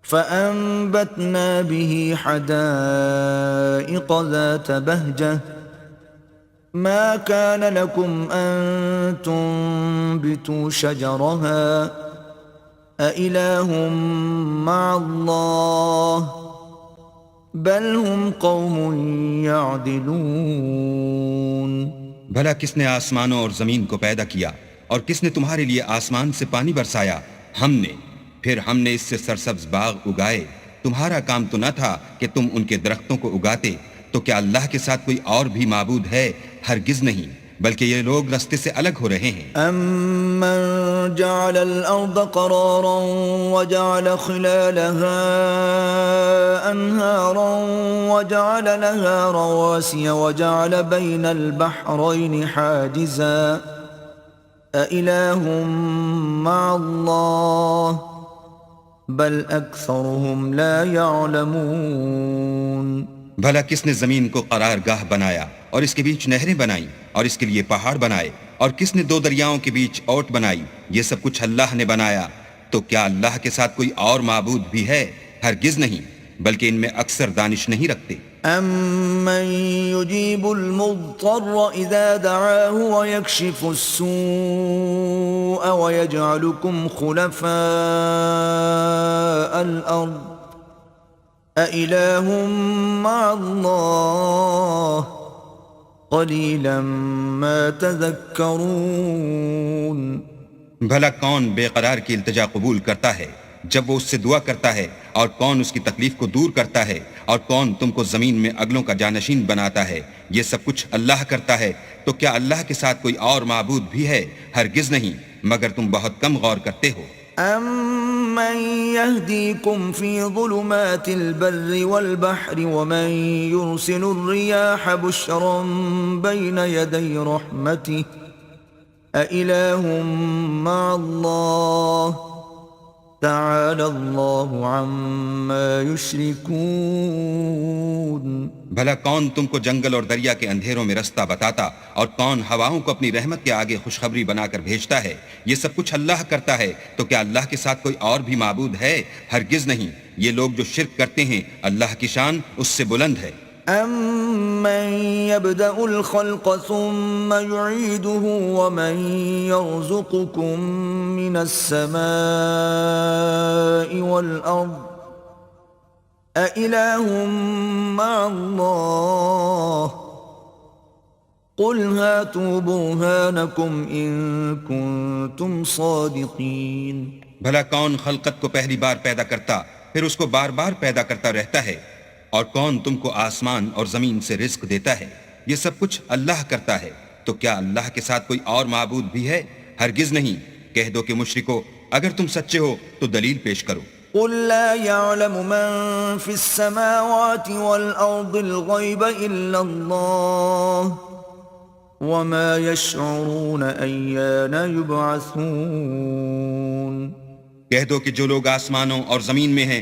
فأنبتنا به حدائق ذات بهجة ما كان لكم أن تنبتوا شجرها أإله مع الله بل هم قوم يعدلون۔ بھلا کس نے آسمانوں اور زمین کو پیدا کیا اور کس نے تمہارے لیے آسمان سے پانی برسایا؟ ہم نے، پھر ہم نے اس سے سرسبز باغ اگائے۔ تمہارا کام تو نہ تھا کہ تم ان کے درختوں کو اگاتے، تو کیا اللہ کے ساتھ کوئی اور بھی معبود ہے؟ ہرگز نہیں، بلکہ یہ لوگ رستے سے الگ ہو رہے ہیں۔ أَمَّن جَعَلَ الْأَرْضَ قَرَارًا وَجَعَلَ خِلَالَهَا أَنْهَارًا وَجَعَلَ لَهَا رَوَاسِيَ وَجَعَلَ بَيْنَ الْبَحْرَيْنِ حَاجِزًا أَإِلَٰهٌ مَّعَ اللَّهِ بَلْ أَكْثَرُهُمْ لَا يَعْلَمُونَ۔ بھلا کس نے زمین کو قرار گاہ بنایا اور اس کے بیچ نہریں بنائیں اور اس کے لیے پہاڑ بنائے، اور کس نے دو دریاؤں کے بیچ اوٹ بنائی؟ یہ سب کچھ اللہ نے بنایا، تو کیا اللہ کے ساتھ کوئی اور معبود بھی ہے؟ ہرگز نہیں، بلکہ ان میں اکثر دانش نہیں رکھتے۔ أَمَّن يُجِيبُ الْمُضْطَرَّ إِذَا دَعَاهُ وَيَكْشِفُ السُّوءَ وَيَجْعَلُكُمْ خُلَفَاءَ الْأَرْضِ أَإِلَٰهٌ مَّعَ اللَّهِ قَلِيلًا مَا تَذَكَّرُونَ۔ بھلا کون بے قرار کی التجا قبول کرتا ہے جب وہ اس سے دعا کرتا ہے، اور کون اس کی تکلیف کو دور کرتا ہے، اور کون تم کو زمین میں اگلوں کا جانشین بناتا ہے؟ یہ سب کچھ اللہ کرتا ہے، تو کیا اللہ کے ساتھ کوئی اور معبود بھی ہے؟ ہرگز نہیں، مگر تم بہت کم غور کرتے ہو۔ أَمَّن يَهْدِيكُمْ فِي ظُلُمَاتِ الْبَرِّ وَالْبَحْرِ وَمَن يُرْسِلُ الرِّيَاحَ بُشْرًا بَيْنَ يَدَيْ رَحْمَتِهِ أَإِلَٰهٌ مَّعَ اللَّهِ تَعَالَى اللَّهُ عَمَّا يُشْرِكُونَ۔ بھلا کون تم کو جنگل اور دریا کے اندھیروں میں رستہ بتاتا، اور کون ہواؤں کو اپنی رحمت کے آگے خوشخبری بنا کر بھیجتا ہے؟ یہ سب کچھ اللہ کرتا ہے، تو کیا اللہ کے ساتھ کوئی اور بھی معبود ہے؟ ہرگز نہیں، یہ لوگ جو شرک کرتے ہیں اللہ کی شان اس سے بلند ہے۔ أَمَّن يَبْدَأُ الْخَلْقَ ثُمَّ يُعِيدُهُ وَمَن يَرْزُقُكُم مِّنَ السَّمَاءِ وَالْأَرْضِ أَإِلَٰهٌ مَّعَ اللَّهِ قُلْ هَاتُوا بُرْهَانَكُمْ إِن كُنتُمْ صَادِقِينَ۔ بھلا کون خلقت کو پہلی بار پیدا کرتا پھر اس کو بار بار پیدا کرتا رہتا ہے؟ اور کون تم کو آسمان اور زمین سے رزق دیتا ہے؟ یہ سب کچھ اللہ کرتا ہے، تو کیا اللہ کے ساتھ کوئی اور معبود بھی ہے؟ ہرگز نہیں، کہہ دو کہ مشرکو اگر تم سچے ہو تو دلیل پیش کرو۔ قُل لَّا يَعْلَمُ مَن فِي السَّمَاوَاتِ وَالْأَرْضِ الْغَيْبَ إِلَّا اللَّهُ وَمَا يَشْعُرُونَ أَيَّانَ يُبْعَثُونَ۔ کہہ دو کہ جو لوگ آسمانوں اور زمین میں ہیں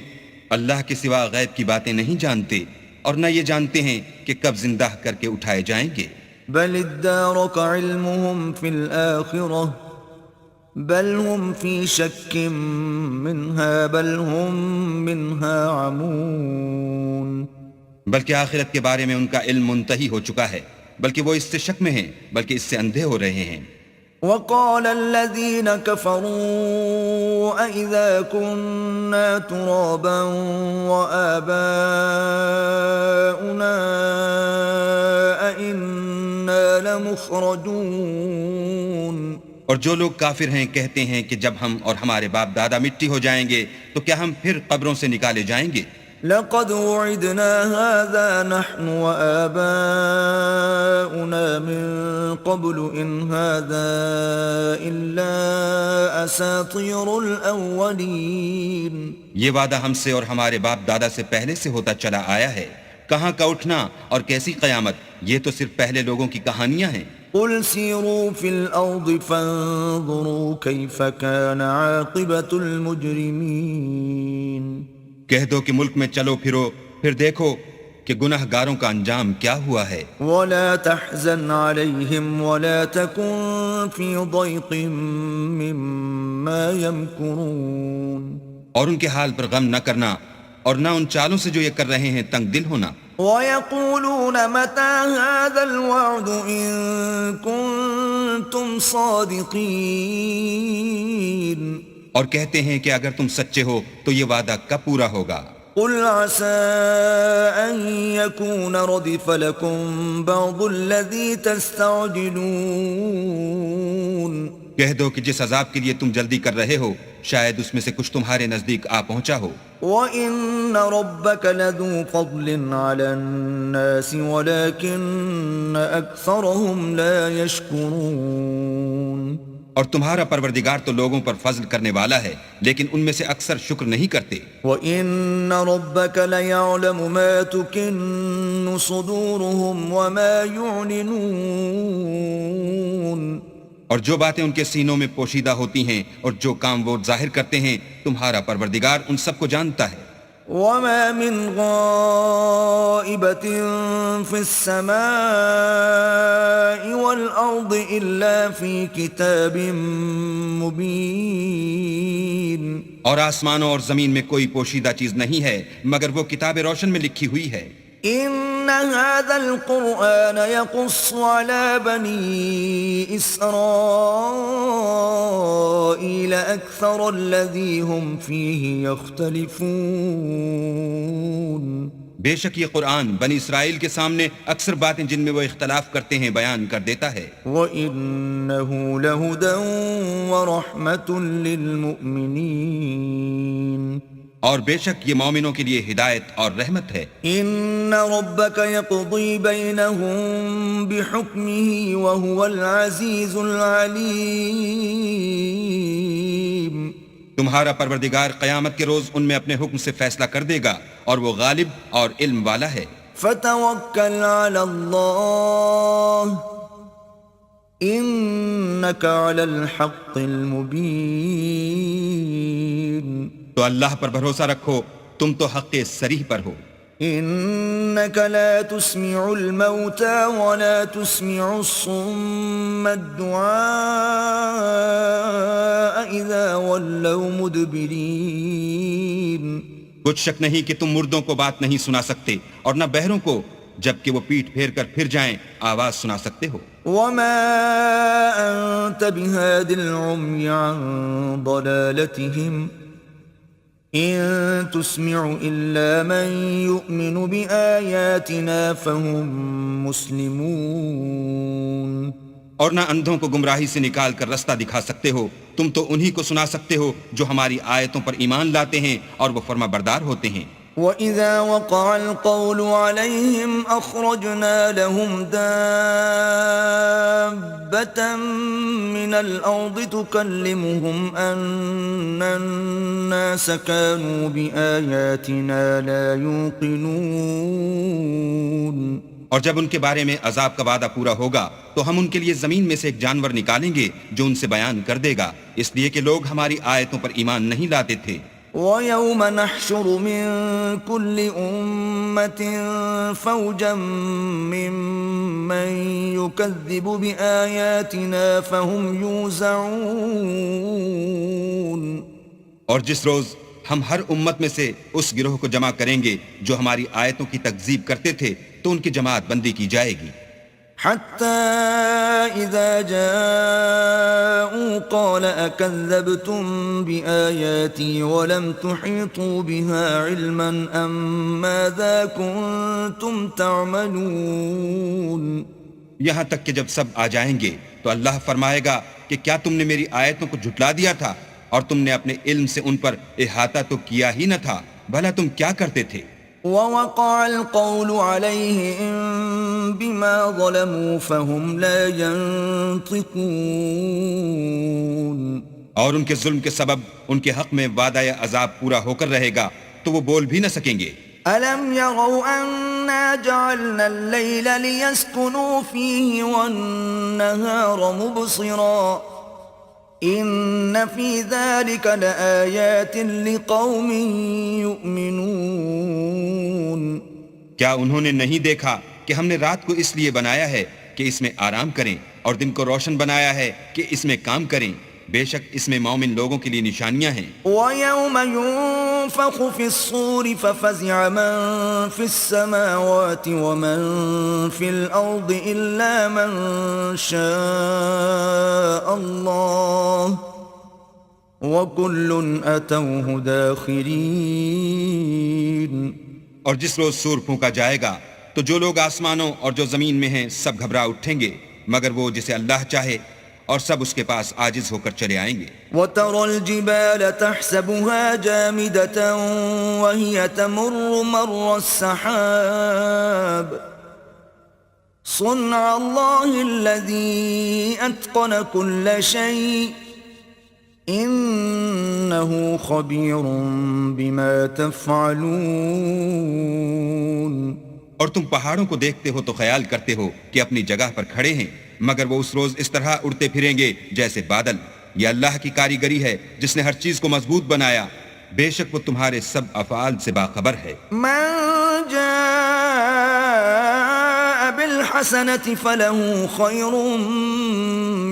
اللہ کے سوا غیب کی باتیں نہیں جانتے، اور نہ یہ جانتے ہیں کہ کب زندہ کر کے اٹھائے جائیں گے۔ بل ادارك علمهم في الآخرة بل هم في شك منها بل هم منها عمون۔ بلکہ آخرت کے بارے میں ان کا علم منتہی ہو چکا ہے، بلکہ وہ اس سے شک میں ہیں، بلکہ اس سے اندھے ہو رہے ہیں۔ وقال الذين كفروا أإذا كنا ترابا وآباؤنا أإنا لمخرجون۔ اور جو لوگ کافر ہیں کہتے ہیں کہ جب ہم اور ہمارے باپ دادا مٹی ہو جائیں گے تو کیا ہم پھر قبروں سے نکالے جائیں گے؟ لقد وعدنا هذا نحن وآباؤنا من قبل إن هذا إلا أساطير الأولين۔ یہ وعدہ ہم سے اور ہمارے باپ دادا سے پہلے سے ہوتا چلا آیا ہے، کہاں کا اٹھنا اور کیسی قیامت، یہ تو صرف پہلے لوگوں کی کہانیاں ہیں۔ قل سيروا في الأرض فانظروا كيف كان عاقبة المجرمين۔ کہہ دو کہ ملک میں چلو پھرو پھر دیکھو کہ گناہ گاروں کا انجام کیا ہوا ہے۔ ولا تحزن عليهم ولا تكن في ضيق مما يمكرون۔ اور ان کے حال پر غم نہ کرنا اور نہ ان چالوں سے جو یہ کر رہے ہیں تنگ دل ہونا. وَيَقُولُونَ مَتَى هَذَا الْوَعْدُ إِن كُنتُمْ صَادِقِينَ اور کہتے ہیں کہ اگر تم سچے ہو تو یہ وعدہ کب پورا ہوگا؟ قُلْ عَسَىٰ أَن يَكُونَ رَدِفَ لَكُمْ بَعْضُ الَّذِي تَسْتَعْجِلُونَ کہہ دو کہ جس عذاب کے لیے تم جلدی کر رہے ہو شاید اس میں سے کچھ تمہارے نزدیک آ پہنچا ہو. وَإِنَّ رَبَّكَ لَذُو فَضْلٍ عَلَى النَّاسِ وَلَكِنَّ أَكْثَرَهُمْ لَا يَشْكُرُونَ اور تمہارا پروردگار تو لوگوں پر فضل کرنے والا ہے لیکن ان میں سے اکثر شکر نہیں کرتے. وَإِنَّ رَبَّكَ لَيَعْلَمُ مَا تُكِنُّ صُدُورُهُمْ وَمَا يُعْلِنُونَ اور جو باتیں ان کے سینوں میں پوشیدہ ہوتی ہیں اور جو کام وہ ظاہر کرتے ہیں تمہارا پروردگار ان سب کو جانتا ہے. وَمَا مِنْ غَائِبَةٍ فِي السَّمَاءِ وَالْأَرْضِ إِلَّا فِي كِتَابٍ مُبِينٍ اور آسمانوں اور زمین میں کوئی پوشیدہ چیز نہیں ہے مگر وہ کتاب روشن میں لکھی ہوئی ہے. إِنَّ هَذَا الْقُرْآنَ يَقُصُّ عَلَى بَنِي إِسْرَائِيلَ أَكْثَرَ الَّذِي هُمْ فِيهِ يَخْتَلِفُونَ بے شک یہ قرآن بنی اسرائیل کے سامنے اکثر باتیں جن میں وہ اختلاف کرتے ہیں بیان کر دیتا ہے. وَإِنَّهُ لَهُدًى وَرَحْمَةٌ لِّلْمُؤْمِنِينَ اور بے شک یہ مومنوں کے لیے ہدایت اور رحمت ہے. إِنَّ رَبَّكَ يَقْضِي بَيْنَهُم بِحُكْمِهِ وَهُوَ الْعَزِيزُ الْعَلِيمُ تمہارا پروردگار قیامت کے روز ان میں اپنے حکم سے فیصلہ کر دے گا اور وہ غالب اور علم والا ہے. فَتَوَكَّلْ عَلَى اللَّهِ إِنَّكَ عَلَى الْحَقِّ الْمُبِينِ تو اللہ پر بھروسہ رکھو تم تو حق صریح پر ہو. إِنَّكَ لَا تُسْمِعُ الْمَوْتَى وَلَا تُسْمِعُ الصُّمَّ الدُّعَاءَ إِذَا وَلَّوْا مُدْبِرِينَ کچھ شک نہیں کہ تم مردوں کو بات نہیں سنا سکتے اور نہ بہروں کو جبکہ وہ پیٹھ پھیر کر پھر جائیں آواز سنا سکتے ہو. وَمَا أَنْتَ بِهَادِ الْعُمْيِ عَنْ ضَلَالَتِهِمْ إِن تُسْمِعُ إِلَّا مَن يُؤْمِنُ بِآيَاتِنَا فَهُمْ مُسْلِمُونَ اور نہ اندھوں کو گمراہی سے نکال کر رستہ دکھا سکتے ہو تم تو انہی کو سنا سکتے ہو جو ہماری آیتوں پر ایمان لاتے ہیں اور وہ فرما بردار ہوتے ہیں. وَإِذَا وَقَعَ الْقَوْلُ عَلَيْهِمْ أَخْرَجْنَا لَهُمْ دَابَّةً مِّنَ الْأَرْضِ تُكَلِّمُهُمْ أَنَّ النَّاسَ كَانُوا بِآيَاتِنَا لَا يُوقِنُونَ اور جب ان کے بارے میں عذاب کا وعدہ پورا ہوگا تو ہم ان کے لیے زمین میں سے ایک جانور نکالیں گے جو ان سے بیان کر دے گا اس لیے کہ لوگ ہماری آیتوں پر ایمان نہیں لاتے تھے. وَيَوْمَ نَحْشُرُ مِن كُلِّ أُمَّةٍ فَوْجًا مِّمَّن يُكَذِّبُ بِآيَاتِنَا فَهُمْ يُوزَعُونَ اور جس روز ہم ہر امت میں سے اس گروہ کو جمع کریں گے جو ہماری آیتوں کی تکذیب کرتے تھے تو ان کی جماعت بندی کی جائے گی. حَتَّى إِذَا جَاءُوا قَالَ أَكَذَّبْتُم بِآيَاتِي وَلَمْ تُحِيطُوا بِهَا عِلْمًا أَم مَّاذَا كُنتُمْ تَعْمَلُونَ یہاں تک کہ جب سب آ جائیں گے تو اللہ فرمائے گا کہ کیا تم نے میری آیتوں کو جھٹلا دیا تھا اور تم نے اپنے علم سے ان پر احاطہ تو کیا ہی نہ تھا بھلا تم کیا کرتے تھے. وَوَقَعَ الْقَوْلُ عَلَيْهِمْ بِمَا ظَلَمُوا فَهُمْ لَا يَنطِقُونَ اور ان کے ظلم کے سبب ان کے حق میں وعدہ عذاب پورا ہو کر رہے گا تو وہ بول بھی نہ سکیں گے. أَلَمْ يَرَوْا أَنَّا جَعَلْنَا اللَّيْلَ لِيَسْكُنُوا فِيهِ وَالنَّهَارَ مُبْصِرًا إِنَّ فِي ذَلِكَ لَآيَاتٍ لِقَوْمٍ يُؤْمِنُونَ کیا انہوں نے نہیں دیکھا کہ ہم نے رات کو اس لیے بنایا ہے کہ اس میں آرام کریں اور دن کو روشن بنایا ہے کہ اس میں کام کریں. بے شک اس میں مومن لوگوں کے لیے نشانیاں ہیں۔ وَيَوْمَ يُنفَخُ فِي الصُّورِ فَفَزِعَ مَن فِي السَّمَاوَاتِ وَمَن فِي الْأَرْضِ إِلَّا مَن شَاءَ اللَّهُ وَكُلٌّ أَتَوْهُ دَاخِرِينَ۔ اور جس روز سور پھونکا جائے گا تو جو لوگ آسمانوں اور جو زمین میں ہیں سب گھبرا اٹھیں گے مگر وہ جسے اللہ چاہے، اور سب اس کے پاس عاجز ہو کر چلے آئیں گے۔ وَتَرَى الْجِبَالَ تَحْسَبُهَا جَامِدَةً وَهِيَ تَمُرُّ مَرَّ السَّحَابِ صُنْعَ اللَّهِ الَّذِي أَتْقَنَ كُلَّ شَيْءٍ إِنَّهُ خَبِيرٌ بِمَا تَفْعَلُونَ۔ اور تم پہاڑوں کو دیکھتے ہو تو خیال کرتے ہو کہ اپنی جگہ پر کھڑے ہیں، مگر وہ اس روز اس طرح اڑتے پھریں گے جیسے بادل۔ یہ اللہ کی کاریگری ہے جس نے ہر چیز کو مضبوط بنایا، بے شک وہ تمہارے سب افعال سے باخبر ہے۔ من جاء بالحسنة فله خير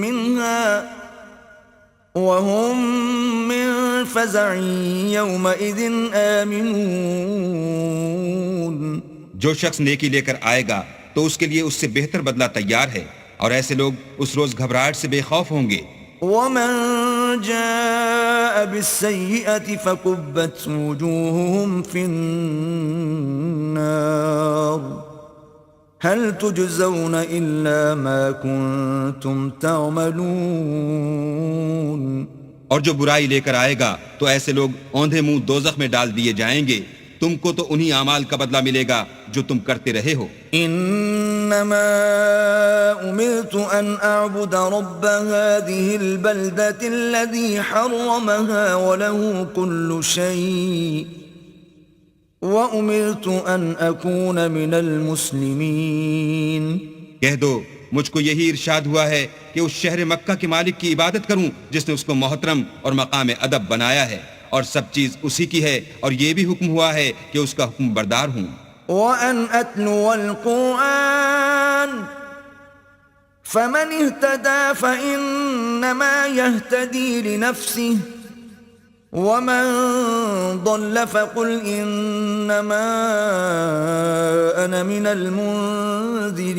منها وهم من فزع يومئذ آمنون۔ جو شخص نیکی لے کر آئے گا تو اس کے لیے اس سے بہتر بدلہ تیار ہے، اور ایسے لوگ اس روز گھبراہٹ سے بے خوف ہوں گے۔ ومن جاء بالسيئة فكبت وجوههم في النار هل تجزون إلا ما كنتم تعملون۔ اور جو برائی لے کر آئے گا تو ایسے لوگ اوندھے منہ دوزخ میں ڈال دیے جائیں گے، تم کو تو انہی اعمال کا بدلہ ملے گا جو تم کرتے رہے ہو۔ انما امرت ان اعبد رب هذه البلدة الذي حرمها وله كل شيء وامرت ان اكون من المسلمين۔ کہہ دو مجھ کو یہی ارشاد ہوا ہے کہ اس شہر مکہ کے مالک کی عبادت کروں جس نے اس کو محترم اور مقام ادب بنایا ہے، اور سب چیز اسی کی ہے، اور یہ بھی حکم ہوا ہے کہ اس کا حکم بردار ہوں۔ وَأَنْ أَتْلُوَ الْقُرْآنَ فَمَنِ اهْتَدَى فَإِنَّمَا يَهْتَدِي لِنَفْسِهِ وَمَنْ ضَلَّ فَقُلْ إِنَّمَا أَنَا مِنَ الْمُنذِرِينَ۔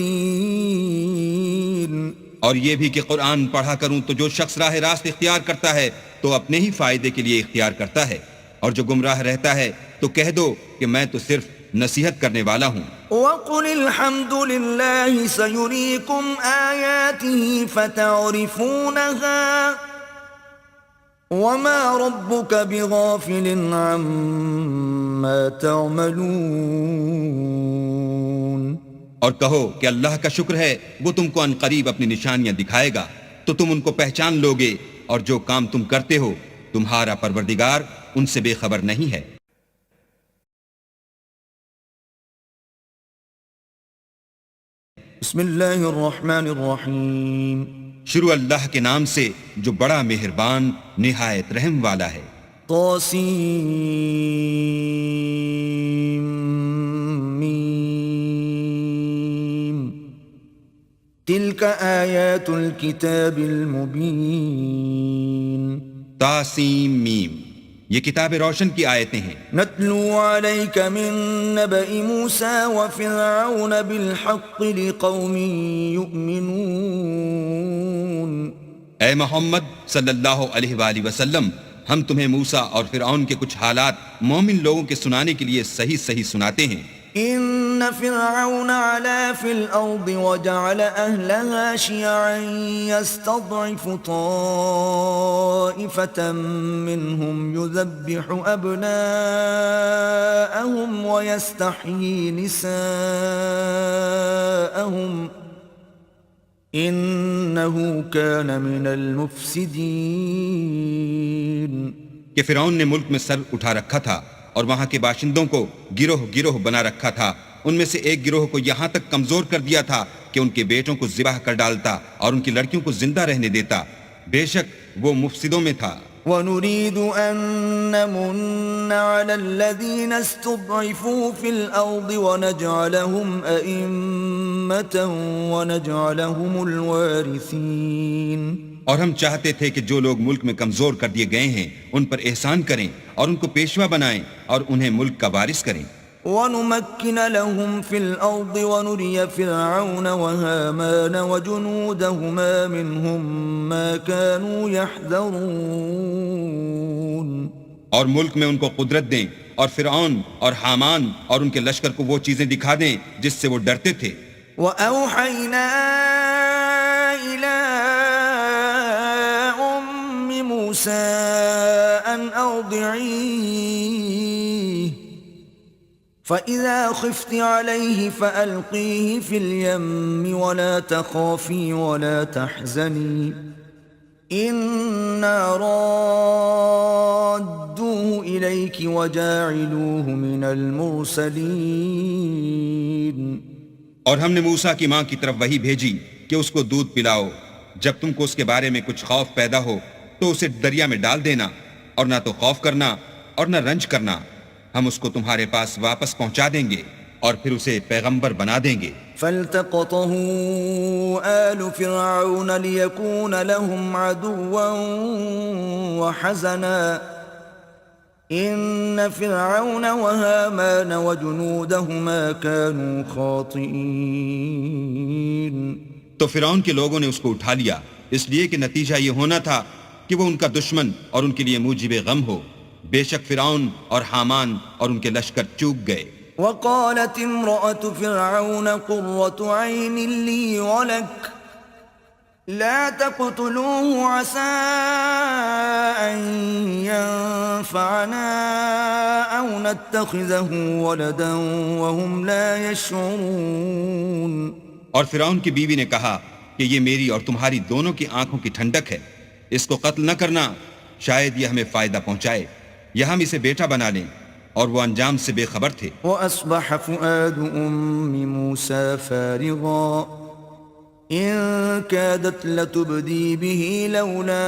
اور یہ بھی کہ قرآن پڑھا کروں تو جو شخص راہ راست اختیار کرتا ہے تو اپنے ہی فائدے کے لیے اختیار کرتا ہے، اور جو گمراہ رہتا ہے تو کہہ دو کہ میں تو صرف نصیحت کرنے والا ہوں۔ وَقُلِ الْحَمْدُ لِلَّهِ سَيُرِيكُمْ آيَاتِهِ فَتَعْرِفُونَهَا وَمَا رَبُّكَ بِغَافِلٍ عَمَّا تَعْمَلُونَ۔ اور کہو کہ اللہ کا شکر ہے وہ تم کو ان قریب اپنی نشانیاں دکھائے گا تو تم ان کو پہچان لوگے، اور جو کام تم کرتے ہو تمہارا پروردگار ان سے بے خبر نہیں ہے۔ بسم اللہ الرحمن الرحیم۔ شروع اللہ کے نام سے جو بڑا مہربان نہایت رحم والا ہے۔ طاسیم تلک آیات الکتاب المبین۔ تاسیم میم، یہ کتاب روشن کی آیتیں ہیں۔ نتلو علیک من نبأ موسیٰ وفرعون بالحق لقوم یؤمنون۔ اے محمد صلی اللہ علیہ وآلہ وسلم، ہم تمہیں موسیٰ اور فرعون کے کچھ حالات مومن لوگوں کے سنانے کے لیے صحیح صحیح سناتے ہیں۔ ان فرعون علا فی الارض وجعل اہلها شیعا یستضعف طائفة منهم یذبح ابناءهم ویستحیی نساءهم انه کان من المفسدین۔ کہ فرعون نے ملک میں سر اٹھا رکھا تھا اور وہاں کے باشندوں کو گروہ گروہ بنا رکھا تھا، ان میں سے ایک گروہ کو یہاں تک کمزور کر دیا تھا کہ ان کے بیٹوں کو ذبح کر ڈالتا اور ان کی لڑکیوں کو زندہ رہنے دیتا، بے شک وہ مفسدوں میں تھا۔ وَنُرِيدُ أَن نَّمُنَّ عَلَى الَّذِينَ اسْتُضْعِفُوا فِي الْأَرْضِ وَنَجْعَلَهُمْ أَئِمَّةً وَنَجْعَلَهُمُ الْوَارِثِينَ۔ اور ہم چاہتے تھے کہ جو لوگ ملک میں کمزور کر دیے گئے ہیں ان پر احسان کریں اور ان کو پیشوا بنائیں اور انہیں ملک کا وارث کریں، ونمكن لهم في الأرض ونري فرعون وهامان وجنودهما منهم ما كانوا يحذرون، اور ملک میں ان کو قدرت دیں اور فرعون اور حامان اور ان کے لشکر کو وہ چیزیں دکھا دیں جس سے وہ ڈرتے تھے۔ وأوحينا إلى أم موسى أن أرضعيه فإذا خفت عليه فألقيه في اليم ولا تخافي ولا تحزني إنا رادوه إليك وجاعلوه من المرسلين۔ اور ہم نے موسیٰ کی ماں کی طرف وحی بھیجی کہ اس کو دودھ پلاؤ، جب تم کو اس کے بارے میں کچھ خوف پیدا ہو تو اسے دریا میں ڈال دینا، اور نہ تو خوف کرنا اور نہ رنج کرنا، ہم اس کو تمہارے پاس واپس پہنچا دیں گے اور پھر اسے پیغمبر بنا دیں گے۔ فالتقطه آل فرعون ليكون لهم عدوا وحزنا إن فرعون وهامان وجنودهما كانوا خاطئين۔ تو فرعون کے لوگوں نے اس کو اٹھا لیا، اس لیے کہ نتیجہ یہ ہونا تھا کہ وہ ان کا دشمن اور ان کے لیے موجب غم ہو۔ بے شک فرعون اور حامان اور ان کے لشکر چوک گئے۔ وقالت امرأة فرعون قرة عين لي ولك لا تقتلوه عسى أن ينفعنا أو نتخذه ولدا وهم لا يشعرون۔ اور فرعون کی بیوی نے کہا کہ یہ میری اور تمہاری دونوں کی آنکھوں کی ٹھنڈک ہے، اس کو قتل نہ کرنا، شاید یہ ہمیں فائدہ پہنچائے یا ہم اسے بیٹا بنا لیں، اور وہ انجام سے بے خبر تھے۔ وأصبح فؤاد أم موسى فارغا إن كادت لتبدي به لولا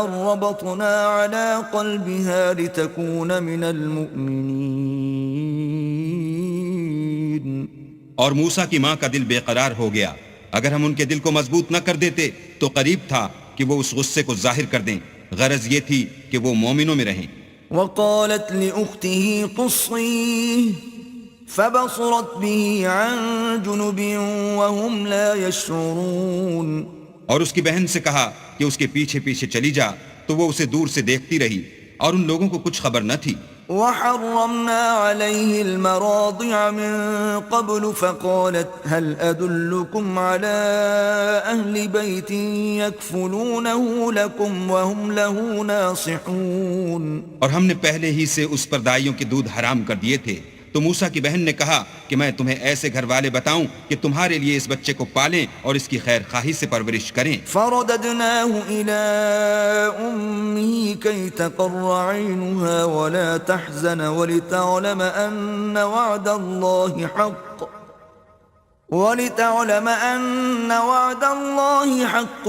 أن ربطنا على قلبها لتكون من المؤمنين۔ اور موسیٰ کی ماں کا دل بے قرار ہو گیا، اگر ہم ان کے دل کو مضبوط نہ کر دیتے تو قریب تھا کہ وہ اس غصے کو ظاہر کر دیں، غرض یہ تھی کہ وہ مومنوں میں رہیں۔ وقالت لأخته قصيه فبصرت به عن جنب وهم لا يشعرون۔ اور اس کی بہن سے کہا کہ اس کے پیچھے پیچھے چلی جا، تو وہ اسے دور سے دیکھتی رہی اور ان لوگوں کو کچھ خبر نہ تھی۔ وحرمنا عليه المراضع من قبل فقالت هل أدلكم على أهل بيت يكفلونه لكم وهم له ناصحون۔ اور ہم نے پہلے ہی سے اس پر دائیوں کے دودھ حرام کر دیے تھے، تو موسیٰ کی بہن نے کہا کہ میں تمہیں ایسے گھر والے بتاؤں کہ تمہارے لیے اس بچے کو پالیں اور اس کی خیر خواہی سے پرورش کریں۔ فرددناه إلى أمه كي تقر عينها ولا تحزن ولتعلم أن وعد الله حق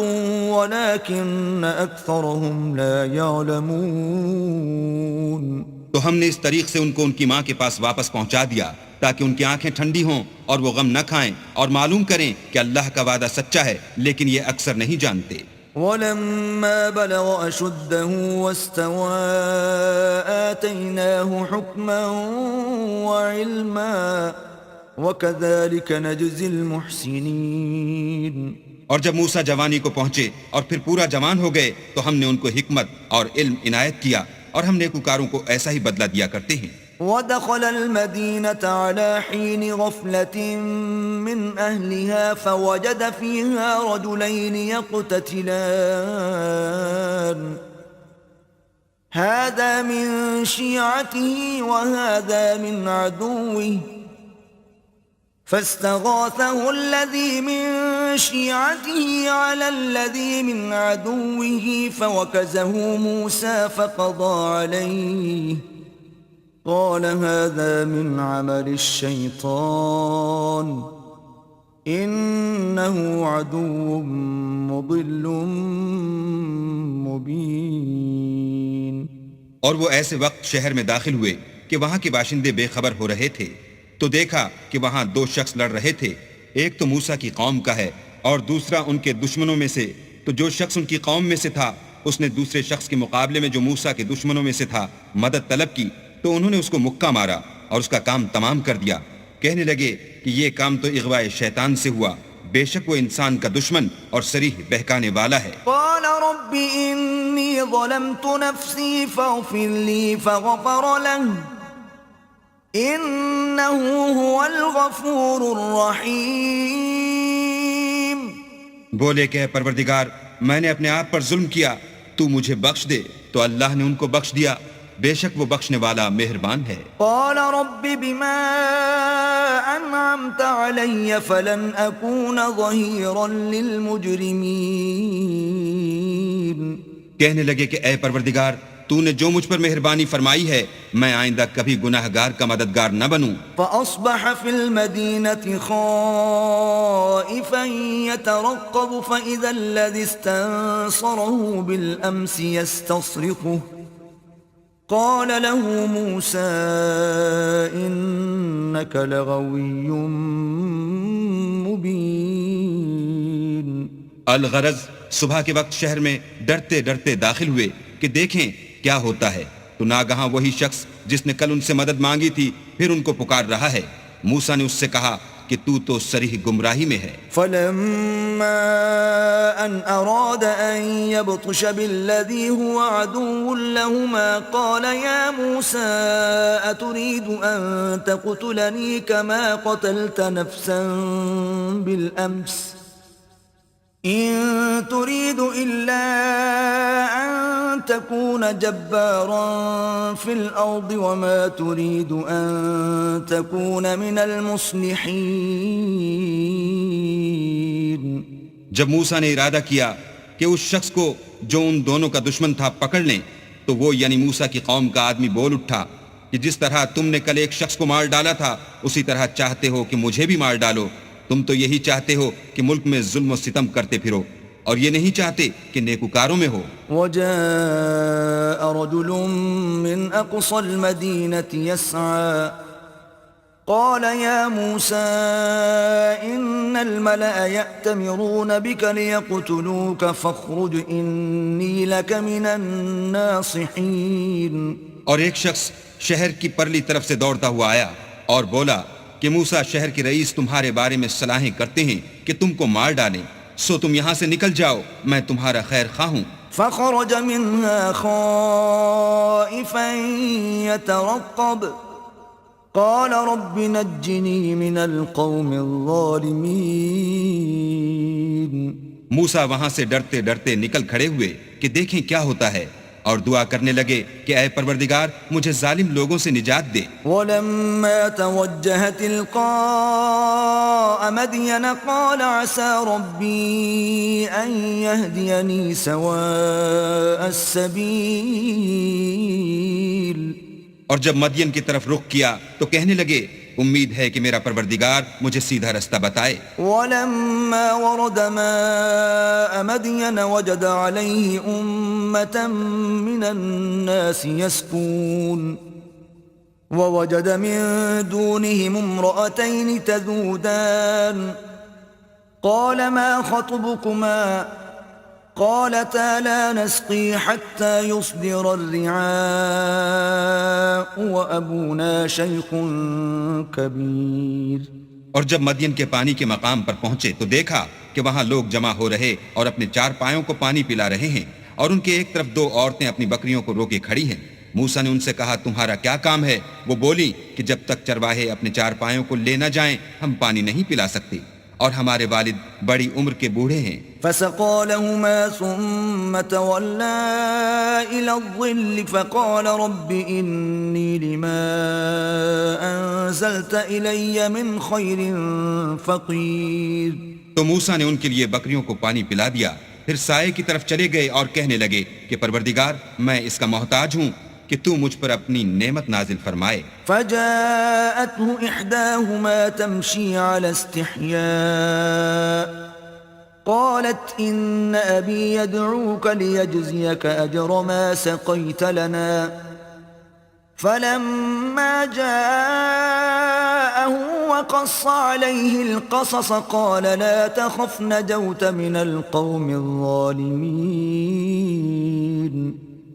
ولكن أكثرهم لا يعلمون۔ تو ہم نے اس طریق سے ان کو ان کی ماں کے پاس واپس پہنچا دیا تاکہ ان کی آنکھیں ٹھنڈی ہوں اور وہ غم نہ کھائیں اور معلوم کریں کہ اللہ کا وعدہ سچا ہے، لیکن یہ اکثر نہیں جانتے۔ ولما بلغ أشده واستوى آتيناه حكما وعلما وكذلك نجزي المحسنين۔ اور جب موسیٰ جوانی کو پہنچے اور پھر پورا جوان ہو گئے تو ہم نے ان کو حکمت اور علم عنایت کیا، اور ہم نیکوکاروں کو ایسا ہی بدلہ دیا کرتے ہیں۔ ودخل المدينة على حين غفلة من أهلها فوجد فيها رجلين يقتتلان هذا من شيعته وهذا من عدوه فاستغاثه الذي من شيعته على الذي من عدوه فوكزه موسى فقضى عليه قال هذا من عمل الشيطان إنه عدو مضل مبين۔ اور وہ ایسے وقت شہر میں داخل ہوئے کہ وہاں کے باشندے بے خبر ہو رہے تھے، تو دیکھا کہ وہاں دو شخص لڑ رہے تھے، ایک تو موسیٰ کی قوم کا ہے اور دوسرا ان کے دشمنوں میں سے تو جو شخص ان کی قوم میں سے تھا اس نے دوسرے شخص کے مقابلے میں جو موسیٰ کے دشمنوں میں سے تھا مدد طلب کی تو انہوں نے اس کو مکہ مارا اور اس کا کام تمام کر دیا. کہنے لگے کہ یہ کام تو اغواء شیطان سے ہوا، بے شک وہ انسان کا دشمن اور صریح بہکانے والا ہے. قال رب إني ظلمت نفسي فاغفر لي فغفر له إنه هو الغفور الرحيم. بولے کہ اے پروردگار میں نے اپنے آپ پر ظلم کیا، تو مجھے بخش دے. تو اللہ نے ان کو بخش دیا، بے شک وہ بخشنے والا مہربان ہے. قال رب بما أنعمت علي فلن أكون ظهيرا للمجرمين. کہنے لگے کہ اے پروردگار تو نے جو مجھ پر مہربانی فرمائی ہے میں آئندہ کبھی گناہگار کا مددگار نہ بنوں. فأصبح في المدينة خائفا يترقب فإذا الذي استنصره بالأمس يستصرخه قال له موسى إنك لغوي مبين. الغرض صبح کے وقت شہر میں ڈرتے ڈرتے داخل ہوئے کہ دیکھیں کیا ہوتا ہے، تو ناگہاں وہی شخص جس نے کل ان سے مدد مانگی تھی پھر ان کو پکار رہا ہے. موسیٰ نے اس سے کہا کہ تو صریح گمراہی میں ہے. فلما أن أراد أن يبطش بالذي هو عدو لهما قال يا موسى أتريد أن تقتلني كما قتلت نفسا بالأمس إن تريد إلا أن تكون جبارا في الأرض وما تريد أن تكون من المصلحين. جب موسیٰ نے ارادہ کیا کہ اس شخص کو جو ان دونوں کا دشمن تھا پکڑ لیں تو وہ یعنی موسیٰ کی قوم کا آدمی بول اٹھا کہ جس طرح تم نے کل ایک شخص کو مار ڈالا تھا اسی طرح چاہتے ہو کہ مجھے بھی مار ڈالو. تم تو یہی چاہتے ہو کہ ملک میں ظلم و ستم کرتے پھرو اور یہ نہیں چاہتے کہ نیکوکاروں میں ہو. وجاء رجل من أقصى المدينة يسعى قال يا موسى إن الملأ يأتمرون بك ليقتلوك فاخرج إني لك من الناصحين. اور ایک شخص شہر کی پرلی طرف سے دوڑتا ہوا آیا اور بولا کہ موسیٰ شہر کے رئیس تمہارے بارے میں صلاحیں کرتے ہیں کہ تم کو مار ڈالیں، سو تم یہاں سے نکل جاؤ، میں تمہارا خیر خواہ ہوں. فخرج منها خائفا يترقب قال رب نجني من القوم الظالمين. موسیٰ وہاں سے ڈرتے ڈرتے نکل کھڑے ہوئے کہ دیکھیں کیا ہوتا ہے اور دعا کرنے لگے کہ اے پروردگار مجھے ظالم لوگوں سے نجات دے. ولما توجه تلقاء مدين قال عسى ربي أن يهديني سواء السبيل. اور جب مدین کی طرف رخ کیا تو کہنے لگے امید ہے کہ میرا پروردگار مجھے سیدھا رستہ بتائے. ولما ورد ماء مدين وجد عليه أمة من الناس يسقون ووجد من دونهم امرأتين تذودان قال ما خطبكما قالتا لا نسقي حتى يصدر الرعاء وأبونا شيخ كبير. اور جب مدین کے پانی کے مقام پر پہنچے تو دیکھا کہ وہاں لوگ جمع ہو رہے اور اپنے چار پایوں کو پانی پلا رہے ہیں اور ان کے ایک طرف دو عورتیں اپنی بکریوں کو روکے کھڑی ہیں. موسیٰ نے ان سے کہا تمہارا کیا کام ہے؟ وہ بولی کہ جب تک چرواہے اپنے چار پایوں کو لے نہ جائیں ہم پانی نہیں پلا سکتے اور ہمارے والد بڑی عمر کے بوڑھے ہیں. فسقى لهما ثم تولى إلى الظل فقال رب إني لما أنزلت إلي من خير فقير. تو موسیٰ نے ان کے لیے بکریوں کو پانی پلا دیا، پھر سائے کی طرف چلے گئے اور کہنے لگے کہ پروردگار میں اس کا محتاج ہوں کہ تو مجھ پر اپنی نعمت نازل فرمائے. فجاءته إحداهما تمشي على استحياء قالت إن أبي يدعوك ليجزيك أجر ما سقيت لنا فلما جاءه وقص عليه القصص قال لا تخف نجوت من القوم الظالمين.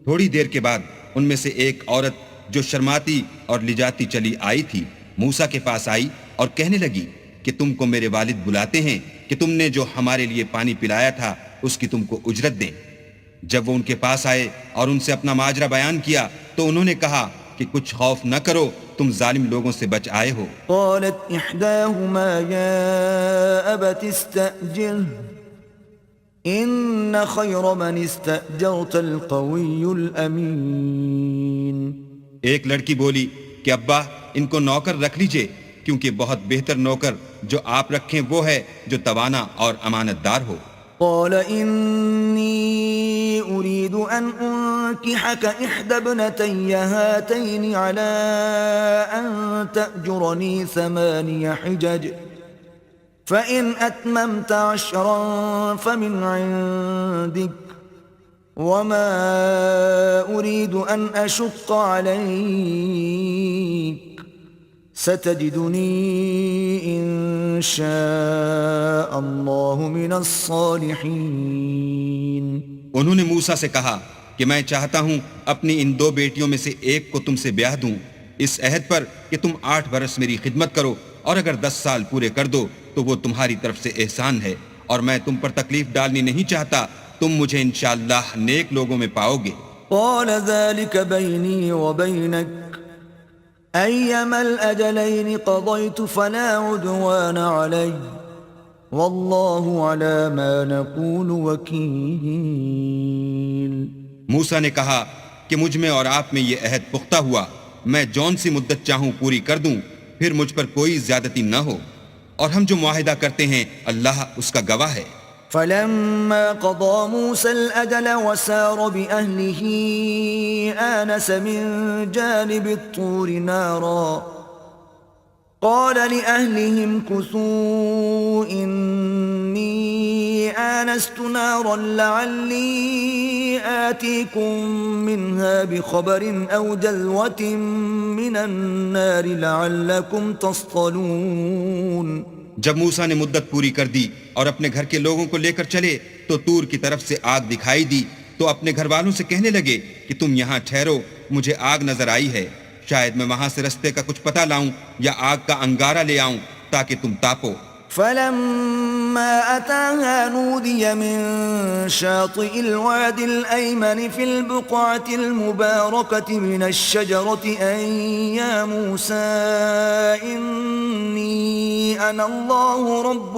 تھوڑی دیر کے بعد ان میں سے ایک عورت جو شرماتی اور لجاتی چلی آئی تھی موسیٰ کے پاس آئی اور کہنے لگی کہ تم کو میرے والد بلاتے ہیں کہ تم نے جو ہمارے لیے پانی پلایا تھا اس کی تم کو اجرت دیں. جب وہ ان کے پاس آئے اور ان سے اپنا ماجرا بیان کیا تو انہوں نے کہا کہ کچھ خوف نہ کرو، تم ظالم لوگوں سے بچ آئے ہو. قالت احداهما يا ابت استأجره ان خير من استأجرت القوي الامين. ایک لڑکی بولی کہ ابا ان کو نوکر رکھ لیجئے، کیونکہ بہت بہتر نوکر جو آپ رکھیں وہ ہے جو توانا اور امانت دار ہو. قال إني أريد أن أنكحك إحدى ابنتي هاتين على أن تأجرني 8 حجج فإن أتممت 10 فمن عندك وما أريد أن أشق عليك ستجدني إن شاء الله من الصالحين. انہوں نے موسیٰ سے کہا کہ میں چاہتا ہوں اپنی ان 2 بیٹیوں میں سے ایک کو تم سے بیاہ دوں اس عہد پر کہ تم 8 برس میری خدمت کرو، اور اگر 10 سال پورے کر دو تو وہ تمہاری طرف سے احسان ہے، اور میں تم پر تکلیف ڈالنی نہیں چاہتا، تم مجھے انشاءاللہ نیک لوگوں میں پاؤ گے. قال ذلك بيني وبينك أيما الأجلين قضيت فلا عدوان علي والله على ما نقول وكيل. موسیٰ نے کہا کہ مجھ میں اور آپ میں یہ عہد پختہ ہوا، میں جون سی مدت چاہوں پوری کر دوں، پھر مجھ پر کوئی زیادتی نہ ہو، اور ہم جو معاہدہ کرتے ہیں اللہ اس کا گواہ ہے. فلما قضى موسى الأجل وسار بأهله آنس من جانب الطور نارا قال لأهلهم كثوا إني آنست نارا لعلي آتيكم منها بخبر أو جذوة من النار لعلكم تصطلون. جب موسیٰ نے مدت پوری کر دی اور اپنے گھر کے لوگوں کو لے کر چلے تو طور کی طرف سے آگ دکھائی دی، تو اپنے گھر والوں سے کہنے لگے کہ تم یہاں ٹھہرو، مجھے آگ نظر آئی ہے، شاید میں وہاں سے رستے کا کچھ پتہ لاؤں یا آگ کا انگارہ لے آؤں تاکہ تم تاپو. فلما أتاها نودي من شاطئ الوادي الأيمن في البقعة المباركة من الشجرة أن يا موسى إني أنا الله رب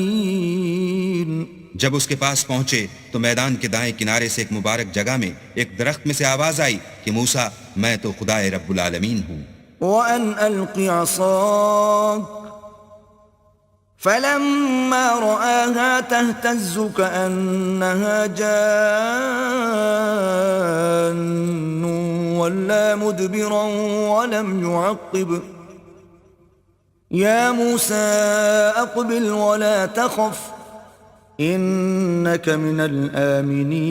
العالمين. جب اس کے پاس پہنچے تو میدان کے دائیں کنارے سے ایک مبارک جگہ میں ایک درخت میں سے آواز آئی کہ موسیٰ میں تو خدائے رب العالمین ہوں. وأن ألق عصاك فلما رآها تهتز كأنها جان ولا مدبرا ولم يعقب يا موسى أقبل ولا تخف إنك من الآمنين.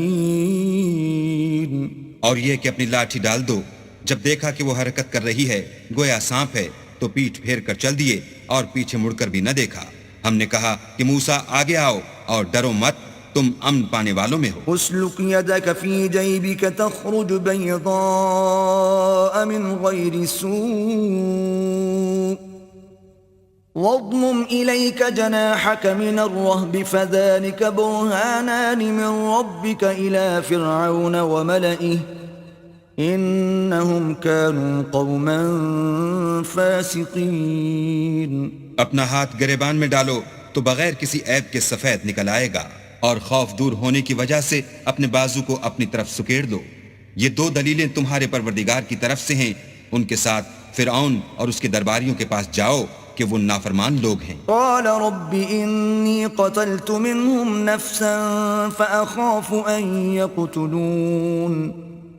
اور یہ کہ اپنی لاٹھی ڈال دو. جب دیکھا کہ وہ حرکت کر رہی ہے گویا سانپ ہے تو پیٹھ پھیر کر چل دیے اور پیچھے مڑ کر بھی نہ دیکھا. ہم نے کہا کہ موسیٰ آگے آؤ اور ڈرو مت، تم امن پانے والوں میں ہو. اسلک یدک فی جیبک تخرج بیضاء من غیر سوء واضمم الیک جناحک من الرہب فذلک برہانان من ربک الی فرعون وملئه انہم كانوا قوما فاسقین. اپنا ہاتھ گریبان میں ڈالو تو بغیر کسی عیب کے سفید نکل آئے گا، اور خوف دور ہونے کی وجہ سے اپنے بازو کو اپنی طرف سکیڑ دو. یہ 2 دلیلیں تمہارے پروردگار کی طرف سے ہیں، ان کے ساتھ فرعون اور اس کے درباریوں کے پاس جاؤ کہ وہ نافرمان لوگ ہیں. قال رب انی قتلت منهم نفسا فاخاف ان يقتلون.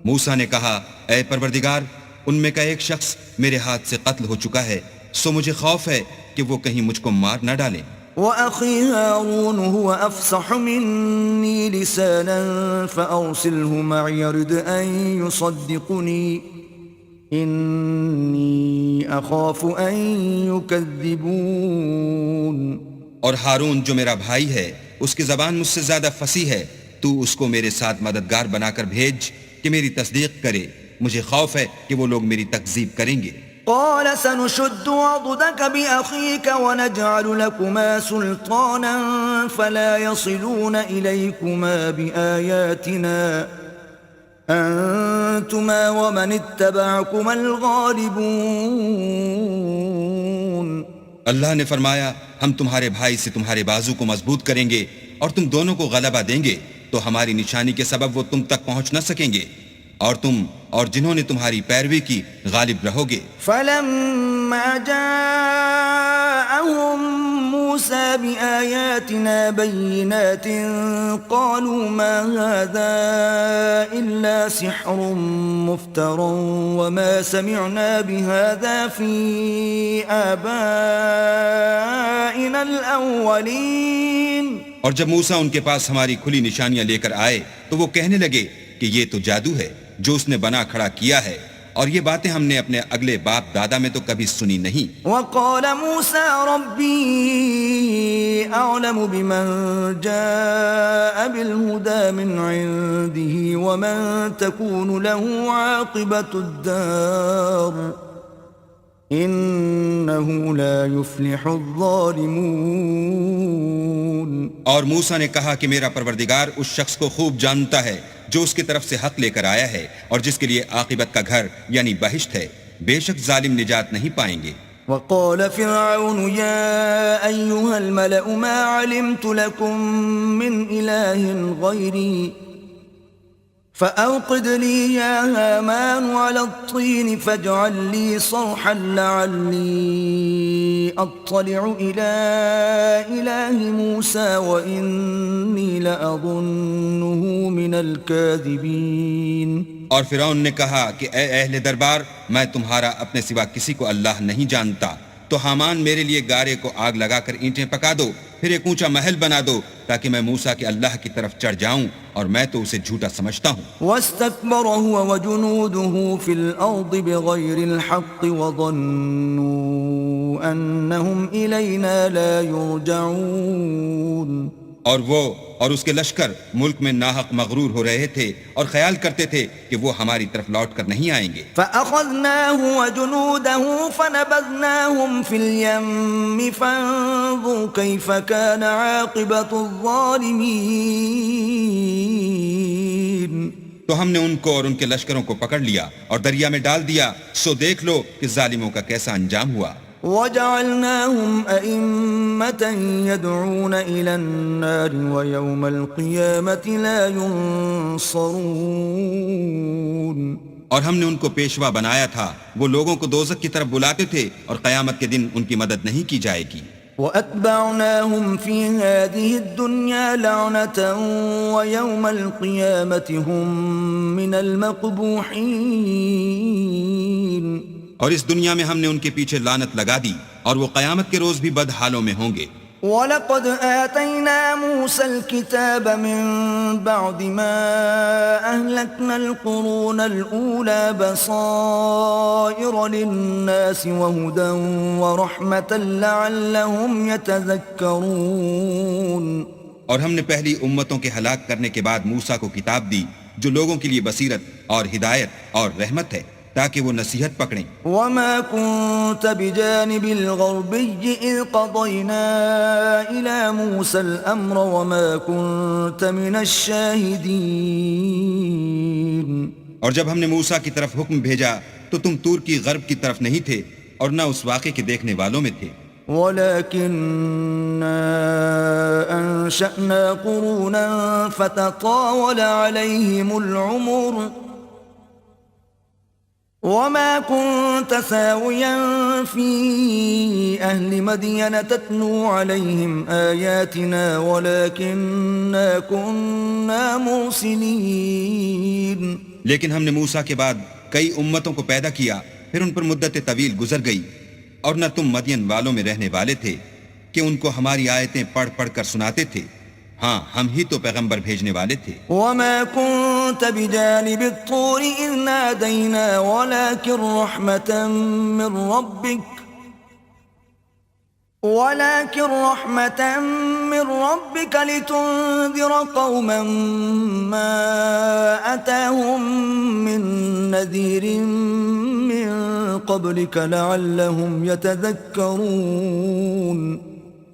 موسیٰ نے کہا اے پروردگار ان میں کا ایک شخص میرے ہاتھ سے قتل ہو چکا ہے، سو مجھے خوف ہے کہ وہ کہیں مجھ کو مار نہ ڈالیں. وَأَخِي هَارُونُ هُوَ أَفْصَحُ مِنِّي لِسَانًا فَأَرْسِلْهُ مَعِيَ رِدْ أَن يُصَدِّقُنِي إني أخاف أن يكذبون. اور ہارون جو میرا بھائی ہے اس کی زبان مجھ سے زیادہ فصیح ہے، تو اس کو میرے ساتھ مددگار بنا کر بھیج کہ میری تصدیق کرے، مجھے خوف ہے کہ وہ لوگ میری تکذیب کریں گے۔ قال سنشد عضدك بأخيك ونجعل لكما سلطانا فلا يصلون إليكما بآياتنا أنتما ومن اتبعكما الغالبون. اللہ نے فرمایا ہم تمہارے بھائی سے تمہارے بازو کو مضبوط کریں گے اور تم دونوں کو غلبہ دیں گے، تو ہماری نشانی کے سبب وہ تم تک پہنچ نہ سکیں گے، اور تم اور جنہوں نے تمہاری پیروی کی غالب رہو گے۔ فلما جاءهم موسى بآياتنا بينات قالوا ما هذا إلا سحر مفترى وما سمعنا بهذا في آبائنا الأولين. اور جب موسیٰ ان کے پاس ہماری کھلی نشانیاں لے کر آئے تو وہ کہنے لگے کہ یہ تو جادو ہے جو اس نے بنا کھڑا کیا ہے، اور یہ باتیں ہم نے اپنے اگلے باپ دادا میں تو کبھی سنی نہیں۔ وقال موسى ربي أعلم بمن جاء بالهدى من عنده ومن تكون له عاقبة الدار إنه لا يفلح الظالمون. اور موسیٰ نے کہا کہ میرا پروردگار اس شخص کو خوب جانتا ہے جو اس کی طرف سے حق لے کر آیا ہے اور جس کے لیے عاقبت کا گھر یعنی بہشت ہے، بے شک ظالم نجات نہیں پائیں گے۔ وقال فرعون يا أيها الملأ ما علمت لكم من إله غيري فأوقد لي يا هامان على الطين فاجعل لي صرحا لعلي أطلع إلى إله موسى وإني لأظنه من الكاذبين. اور فرعون نے کہا کہ اے اہل دربار، میں تمہارا اپنے سوا کسی کو اللہ نہیں جانتا، تو حامان میرے لیے گارے کو آگ لگا کر اینٹیں پکا دو، پھر ایک اونچا محل بنا دو تاکہ میں موسیٰ کے اللہ کی طرف چڑھ جاؤں، اور میں تو اسے جھوٹا سمجھتا ہوں۔ واستكبر هو وجنوده في الأرض بغير الحق وظنوا أنهم إلينا لا يرجعون. اور وہ اور اس کے لشکر ملک میں ناحق مغرور ہو رہے تھے اور خیال کرتے تھے کہ وہ ہماری طرف لوٹ کر نہیں آئیں گے۔ فَأَخَذْنَاهُ وَجُنُودَهُ فَنَبَذْنَاهُمْ فِي الْيَمِّ فَانظُرْ كَيْفَ كَانَ عَاقِبَةُ الظَّالِمِينَ. تو ہم نے ان کو اور ان کے لشکروں کو پکڑ لیا اور دریا میں ڈال دیا، سو دیکھ لو کہ ظالموں کا کیسا انجام ہوا۔ وَجَعَلْنَاهُمْ أَئِمَّةً يَدْعُونَ إِلَى النَّارِ وَيَوْمَ الْقِيَامَةِ لَا يُنصَرُونَ. اور ہم نے ان کو پیشوا بنایا تھا، وہ لوگوں کو دوزخ کی طرف بلاتے تھے اور قیامت کے دن ان کی مدد نہیں کی جائے گی۔ وَأَتْبَعْنَاهُمْ فِي هَذِهِ الدُّنْيَا لَعْنَةً وَيَوْمَ الْقِيَامَةِ هُمْ مِنَ الْمَقْبُوحِينَ. اور اس دنیا میں ہم نے ان کے پیچھے لعنت لگا دی اور وہ قیامت کے روز بھی بد حالوں میں ہوں گے۔ وَلَقَدْ آتَيْنَا مُوسَى الْكِتَابَ مِنْ بَعْدِ مَا أَهْلَكْنَا الْقُرُونَ الْأُولَى بَصَائِرَ لِلنَّاسِ وَهُدًى وَرَحْمَةً لَعَلَّهُمْ يَتَذَكَّرُونَ. اور ہم نے پہلی امتوں کے ہلاک کرنے کے بعد موسیٰ کو کتاب دی جو لوگوں کے لیے بصیرت اور ہدایت اور رحمت ہے تاکہ وہ نصیحت پکڑیں۔ وَمَا كُنْتَ بِجَانِبِ الْغَرْبِيِّ إِذْ قَضَيْنَا إِلَى مُوسَى الْأَمْرَ وَمَا كُنْتَ مِنَ الشَّاهِدِينَ. اور جب ہم نے موسیٰ کی طرف حکم بھیجا تو تم تور کی غرب کی طرف نہیں تھے اور نہ اس واقعے کے دیکھنے والوں میں تھے۔ وَلَكِنَّا أَنشَأْنَا قُرُونًا فَتَطَاوَلَ عَلَيْهِمُ الْعُمُرُ وَمَا كُنْتَ ثَاوِيًا فِي أَهْلِ مَدْيَنَ تَتْلُو عَلَيْهِمْ آيَاتِنَا وَلَكِنَّا كُنَّا مُرْسِلِينَ. لیکن ہم نے موسیٰ کے بعد کئی امتوں کو پیدا کیا، پھر ان پر مدت طویل گزر گئی، اور نہ تم مدین والوں میں رہنے والے تھے کہ ان کو ہماری آیتیں پڑھ پڑھ کر سناتے تھے، ہاں ہم ہی تو پیغمبر بھیجنے والے تھے. وما كنت بجانب الطور إذ نادينا ولكن رحمة من ربك لتنذر قوما ما أتاهم من نذير من قبلك لعلهم يتذكرون.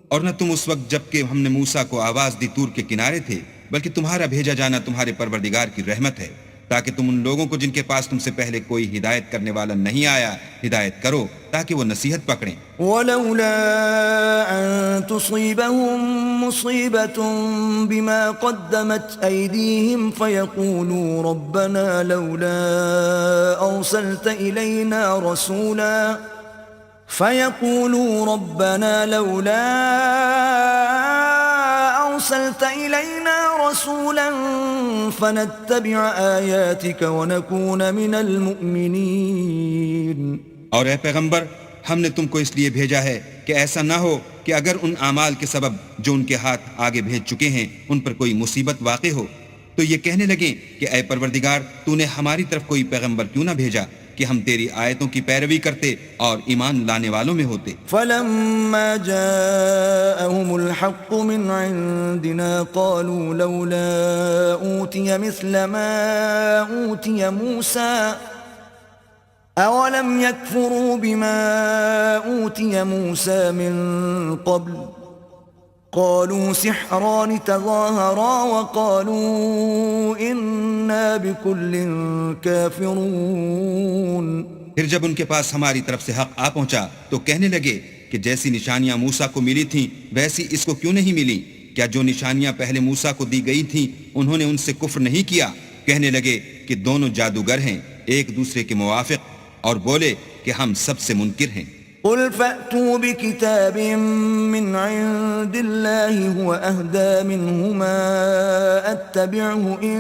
اور نہ تم اس وقت جب کہ ہم نے موسیٰ کو آواز دی طور کے کنارے تھے، بلکہ تمہارا بھیجا جانا تمہارے پروردگار کی رحمت ہے، تاکہ تم ان لوگوں کو جن کے پاس تم سے پہلے کوئی ہدایت کرنے والا نہیں آیا ہدایت کرو، تاکہ وہ نصیحت پکڑیں. ولولا أن تصيبهم مصيبة بما قدمت أيديهم فيقولوا ربنا لولا أرسلت إلينا رسولا فنتبع آياتك ونكون من المؤمنين. اور اے پیغمبر، ہم نے تم کو اس لیے بھیجا ہے کہ ایسا نہ ہو کہ اگر ان اعمال کے سبب جو ان کے ہاتھ آگے بھیج چکے ہیں ان پر کوئی مصیبت واقع ہو تو یہ کہنے لگیں کہ اے پروردگار تو نے ہماری طرف کوئی پیغمبر کیوں نہ بھیجا کہ ہم تیری آیتوں کی پیروی کرتے اور ایمان لانے والوں میں ہوتے. فلما جاءهم الحق من عندنا قالوا لولا أوتي مثل ما أوتي موسى أولم يكفروا بما أوتي موسى من قبل قالوا سحران تظاهرا وقالوا إنا بكل كافرون. پھر جب ان کے پاس ہماری طرف سے حق آ پہنچا تو کہنے لگے کہ جیسی نشانیاں موسیٰ کو ملی تھیں ویسی اس کو کیوں نہیں ملی؟ کیا جو نشانیاں پہلے موسیٰ کو دی گئی تھیں انہوں نے ان سے کفر نہیں کیا؟ کہنے لگے کہ دونوں جادوگر ہیں ایک دوسرے کے موافق، اور بولے کہ ہم سب سے منکر ہیں. قل فأتوا بكتاب من عند الله هو أهدى منهما أتبعه إن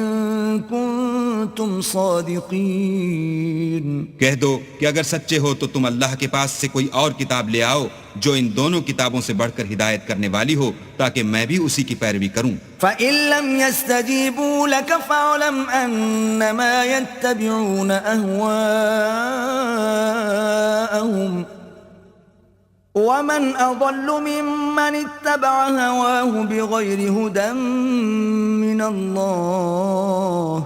كنتم صادقين. کہہ دو کہ اگر سچے ہو تو تم اللہ کے پاس سے کوئی اور کتاب لے آؤ جو ان دونوں کتابوں سے بڑھ کر ہدایت کرنے والی ہو تاکہ میں بھی اسی کی پیروی کروں. فَإِن لَّمْ يَسْتَجِيبُوا لَكَ فَاعْلَمْ أَنَّمَا يَتَّبِعُونَ أَهْوَاءَهُمْ وَمَنْ أَضَلُّ مِمَّنِ اتَّبَعَ هَوَاهُ بِغَيْرِ هُدًى مِّنَ اللَّهِ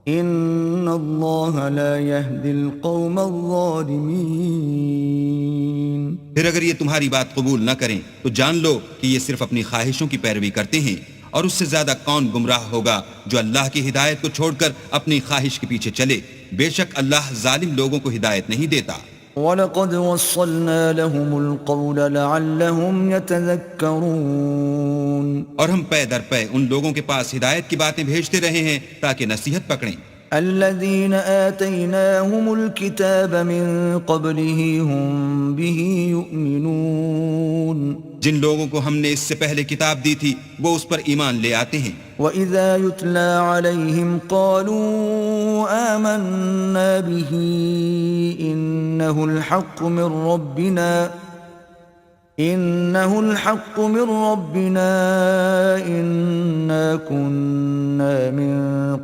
إِنَّ اللَّهَ لَا يَهْدِي الْقَوْمَ الظَّالِمِينَ. پھر اگر یہ تمہاری بات قبول نہ کریں تو جان لو کہ یہ صرف اپنی خواہشوں کی پیروی کرتے ہیں، اور اس سے زیادہ کون گمراہ ہوگا جو اللہ کی ہدایت کو چھوڑ کر اپنی خواہش کے پیچھے چلے. بے شک اللہ ظالم لوگوں کو ہدایت نہیں دیتا. وَلَقَدْ وَصَّلْنَا لَهُمُ الْقَوْلَ لَعَلَّهُمْ يَتَذَكَّرُونَ. اور ہم پے در پے ان لوگوں کے پاس ہدایت کی باتیں بھیجتے رہے ہیں تاکہ نصیحت پکڑیں. الذين آتيناهم الكتاب من قبله هم به يؤمنون. جن لوگوں کو ہم نے اس سے پہلے کتاب دی تھی وہ اس پر ایمان لے آتے ہیں. وَإِذَا يُتْلَى عَلَيْهِمْ قَالُوا آمَنَّا بِهِ إِنَّهُ الْحَقُّ مِنْ رَبِّنَا إِنَّا كُنَّا مِنْ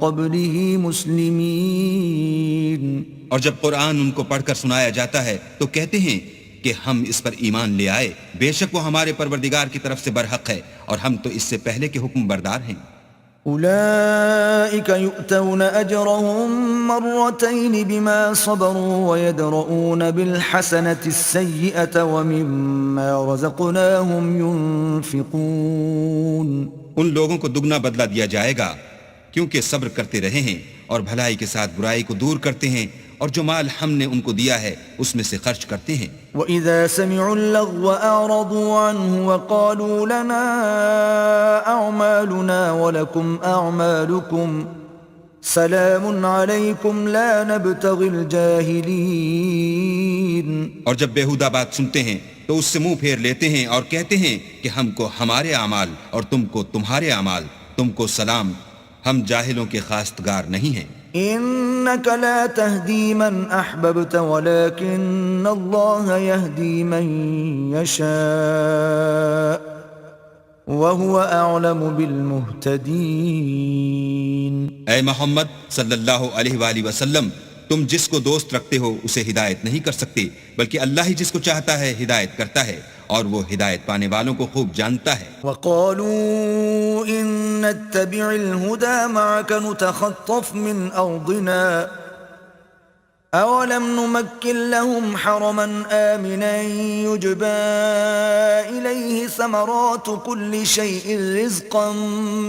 قَبْلِهِ مُسْلِمِينَ. اور جب قرآن ان کو پڑھ کر سنایا جاتا ہے تو کہتے ہیں کہ ہم اس پر ایمان لے آئے، بے شک وہ ہمارے پروردگار کی طرف سے برحق ہے اور ہم تو اس سے پہلے کے حکم بردار ہیں. أولئك يؤتون أجرهم مرتين بما صبروا ويدرؤون بالحسنة السيئة ومما رزقناهم ينفقون. ان لوگوں کو دگنا بدلہ دیا جائے گا کیونکہ صبر کرتے رہے ہیں اور بھلائی کے ساتھ برائی کو دور کرتے ہیں اور جو مال ہم نے ان کو دیا ہے اس میں سے خرچ کرتے ہیں. وَإِذَا سَمِعُوا اللَّغْوَ أَعْرَضُوا عَنْهُ وَقَالُوا لَنَا أَعْمَالُنَا وَلَكُمْ أَعْمَالُكُمْ سَلَامٌ عَلَيْكُمْ لَا نَبْتَغِي الْجَاهِلِينَ. اور جب بیہودہ بات سنتے ہیں تو اس سے منہ پھیر لیتے ہیں اور کہتے ہیں کہ ہم کو ہمارے اعمال اور تم کو تمہارے اعمال، تم کو سلام، ہم جاہلوں کے خواستگار نہیں ہیں. إنك لا تهدي من أحببت ولكن الله يهدي من يشاء وهو أعلم بالمهتدين. اے محمد صلی اللہ علیہ وآلہ وسلم، تم جس کو دوست رکھتے ہو اسے ہدایت نہیں کر سکتے، بلکہ اللہ ہی جس کو چاہتا ہے ہدایت کرتا ہے، اور وہ ہدایت پانے والوں کو خوب جانتا ہے۔ وقالوا إن نتبع الهدى معك نتخطف من أرضنا أولم نمكن لهم حرما آمنا يجبى إليه ثمرات كل شيء رزقا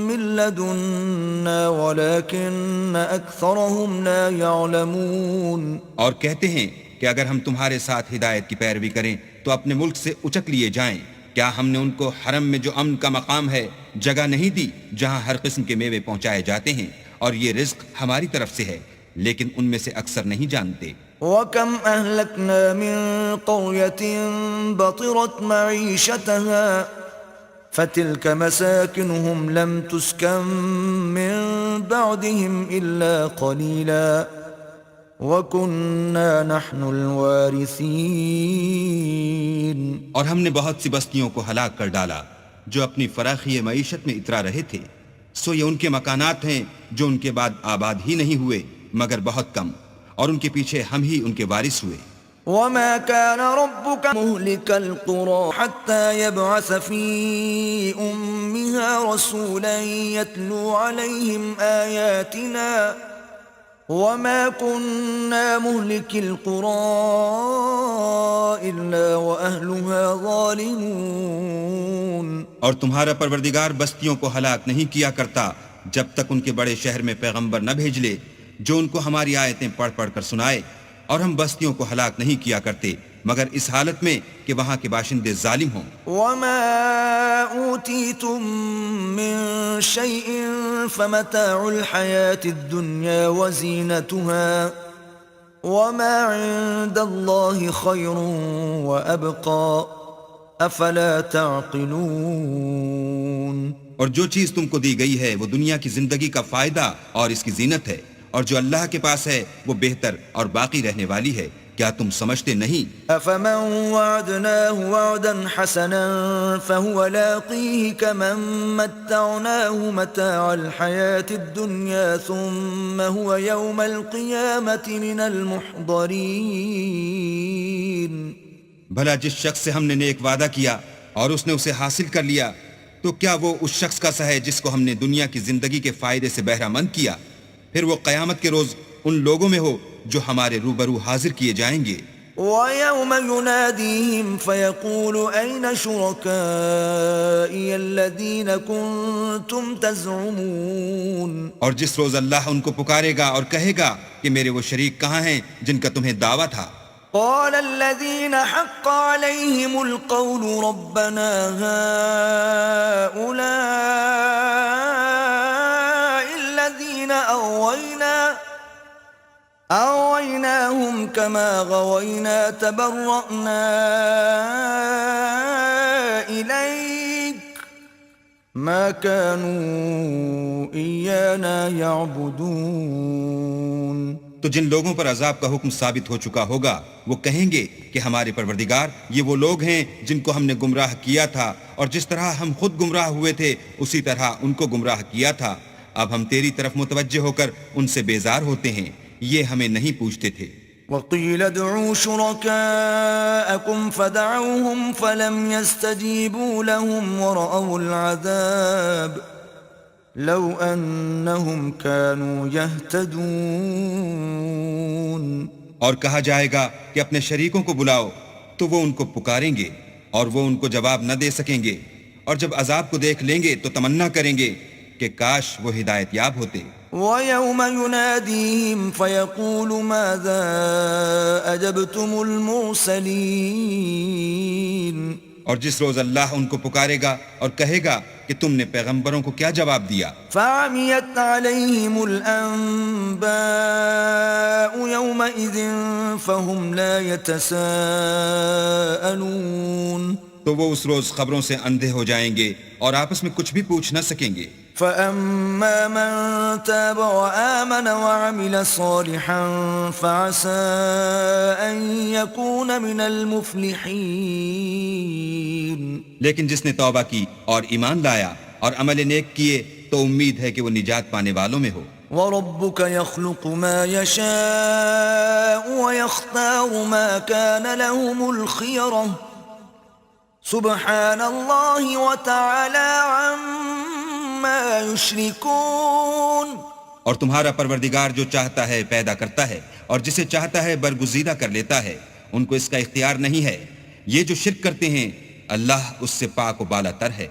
من لدنا ولكن أكثرهم لا يعلمون۔ اور کہتے ہیں کہ اگر ہم تمہارے ساتھ ہدایت کی پیروی کریں تو اپنے ملک سے اچک لیے جائیں۔ کیا ہم نے ان کو حرم میں جو امن کا مقام ہے جگہ نہیں دی جہاں ہر قسم کے میوے پہنچائے جاتے ہیں، اور یہ رزق ہماری طرف سے ہے، لیکن ان میں سے اکثر نہیں جانتے۔ وَكَمْ أَهْلَكْنَا مِن قَرْيَةٍ بَطِرَتْ مَعِيشَتَهَا فَتِلْكَ مَسَاكِنُهُمْ لَمْ تُسْكَن مِّن بَعْدِهِمْ إِلَّا قَلِيلًا وَكُنَّا نَحْنُ الْوَارِثِينَ۔ اور ہم نے بہت سی بستیوں کو ہلاک کر ڈالا جو اپنی فراخی معیشت میں اترا رہے تھے، سو یہ ان کے مکانات ہیں جو ان کے بعد آباد ہی نہیں ہوئے مگر بہت کم، اور ان کے پیچھے ہم ہی ان کے وارث ہوئے۔ وَمَا كَانَ رَبُّكَ مُهْلِكَ الْقُرَى حَتَّى يَبْعَثَ فِي أُمِّهَا رَسُولًا يَتْلُو عَلَيْهِمْ آيَاتِنَا وَمَا كُنَّا مُهْلِكِ الْقُرَى إِلَّا وَأَهْلُهَا ظَالِمُونَ۔ اور تمہارا پروردگار بستیوں کو ہلاک نہیں کیا کرتا جب تک ان کے بڑے شہر میں پیغمبر نہ بھیج لے جو ان کو ہماری آیتیں پڑھ پڑھ کر سنائے، اور ہم بستیوں کو ہلاک نہیں کیا کرتے مگر اس حالت میں کہ وہاں کے باشندے ظالم ہوں۔ وَمَا أُوتِيتُم مِّن شَيْءٍ فَمَتَاعُ الْحَيَاةِ الدُّنْيَا وَزِينَتُهَا وَمَا عِندَ اللَّهِ خَيْرٌ وَأَبْقَىٰ أَفَلَا تَعْقِلُونَ۔ اور جو چیز تم کو دی گئی ہے وہ دنیا کی زندگی کا فائدہ اور اس کی زینت ہے، اور جو اللہ کے پاس ہے وہ بہتر اور باقی رہنے والی ہے، کیا تم سمجھتے نہیں؟ أَفَمَن وَعَدْنَاهُ وَعْدًا حَسَنًا فَهُوَ لَاقِيهِ كَمَن مَّتَّعْنَاهُ مَتَاعَ الْحَيَاةِ الدُّنْيَا ثُمَّ هُوَ يَوْمَ الْقِيَامَةِ مِنَ الْمُحْضَرِينَ۔ بھلا جس شخص سے ہم نے نیک وعدہ کیا اور اس نے اسے حاصل کر لیا، تو کیا وہ اس شخص کا سا ہے جس کو ہم نے دنیا کی زندگی کے فائدے سے بہرہ مند کیا؟ پھر وہ قیامت کے روز ان لوگوں میں ہو جو ہمارے روبرو حاضر کیے جائیں گے۔ وَيَوْمَ يُنَادِيهِمْ فَيَقُولُ أَيْنَ شُرَكَائِيَ الَّذِينَ كُنتُمْ تَزْعُمُونَ۔ اور جس روز اللہ ان کو پکارے گا اور کہے گا کہ میرے وہ شریک کہاں ہیں جن کا تمہیں دعویٰ تھا؟ قال الذين حق عليهم القول ربنا هؤلاء الذين أغويناهم كما غوينا تبرأنا إليك ما كانوا إيانا يعبدون۔ تو جن لوگوں پر عذاب کا حکم ثابت ہو چکا ہوگا وہ کہیں گے کہ ہمارے پروردگار یہ وہ لوگ ہیں جن کو ہم نے گمراہ کیا تھا، اور جس طرح ہم خود گمراہ ہوئے تھے اسی طرح ان کو گمراہ کیا تھا، اب ہم تیری طرف متوجہ ہو کر ان سے بیزار ہوتے ہیں، یہ ہمیں نہیں پوچھتے تھے۔ وقيل ادعوا شركاءكم فدعوهم فلم يستجيبوا لهم ورأوا العذاب لو أنهم كانوا يهتدون۔ اور کہا جائے گا کہ اپنے شریکوں کو بلاؤ تو وہ ان کو پکاریں گے اور وہ ان کو جواب نہ دے سکیں گے، اور جب عذاب کو دیکھ لیں گے تو تمنا کریں گے کہ کاش وہ ہدایت یاب ہوتے۔ وَيَوْمَ يُنَادِيهِمْ فَيَقُولُ مَاذَا أَجَبْتُمُ الْمُرْسَلِينَ۔ اور جس روز اللہ ان کو پکارے گا اور کہے گا کہ تم نے پیغمبروں کو کیا جواب دیا؟ فَعَمِيَتْ عَلَيْهِمُ الْأَنبَاءُ يَوْمَئِذٍ فَهُمْ لَا يَتَسَاءَلُونَ۔ تو وہ اس روز خبروں سے اندھے ہو جائیں گے اور آپس میں کچھ بھی پوچھ نہ سکیں گے۔ فَأَمَّا مَن تَابَ وَآمَنَ وَعَمِلَ صَالِحًا فَعَسَىٰ أَن يَكُونَ مِنَ الْمُفْلِحِينَ۔ لیکن جس نے توبہ کی اور ایمان لایا اور عمل نیک کیے تو امید ہے کہ وہ نجات پانے والوں میں ہو۔ وَرَبُّكَ يَخْلُقُ مَا يَشَاءُ وَيَخْتَارُ مَا كَانَ لَهُمُ الْخِيَرَةُ سُبْحَانَ اللَّهِ وَتَعَالَى عَمَّا يُشْرِكُونَ۔ اور تمہارا پروردگار جو چاہتا ہے پیدا کرتا ہے اور جسے چاہتا ہے برگزیدہ کر لیتا ہے، ان کو اس کا اختیار نہیں ہے۔ یہ جو شرک کرتے ہیں اللہ اس سے پاک و بالا تر ہے۔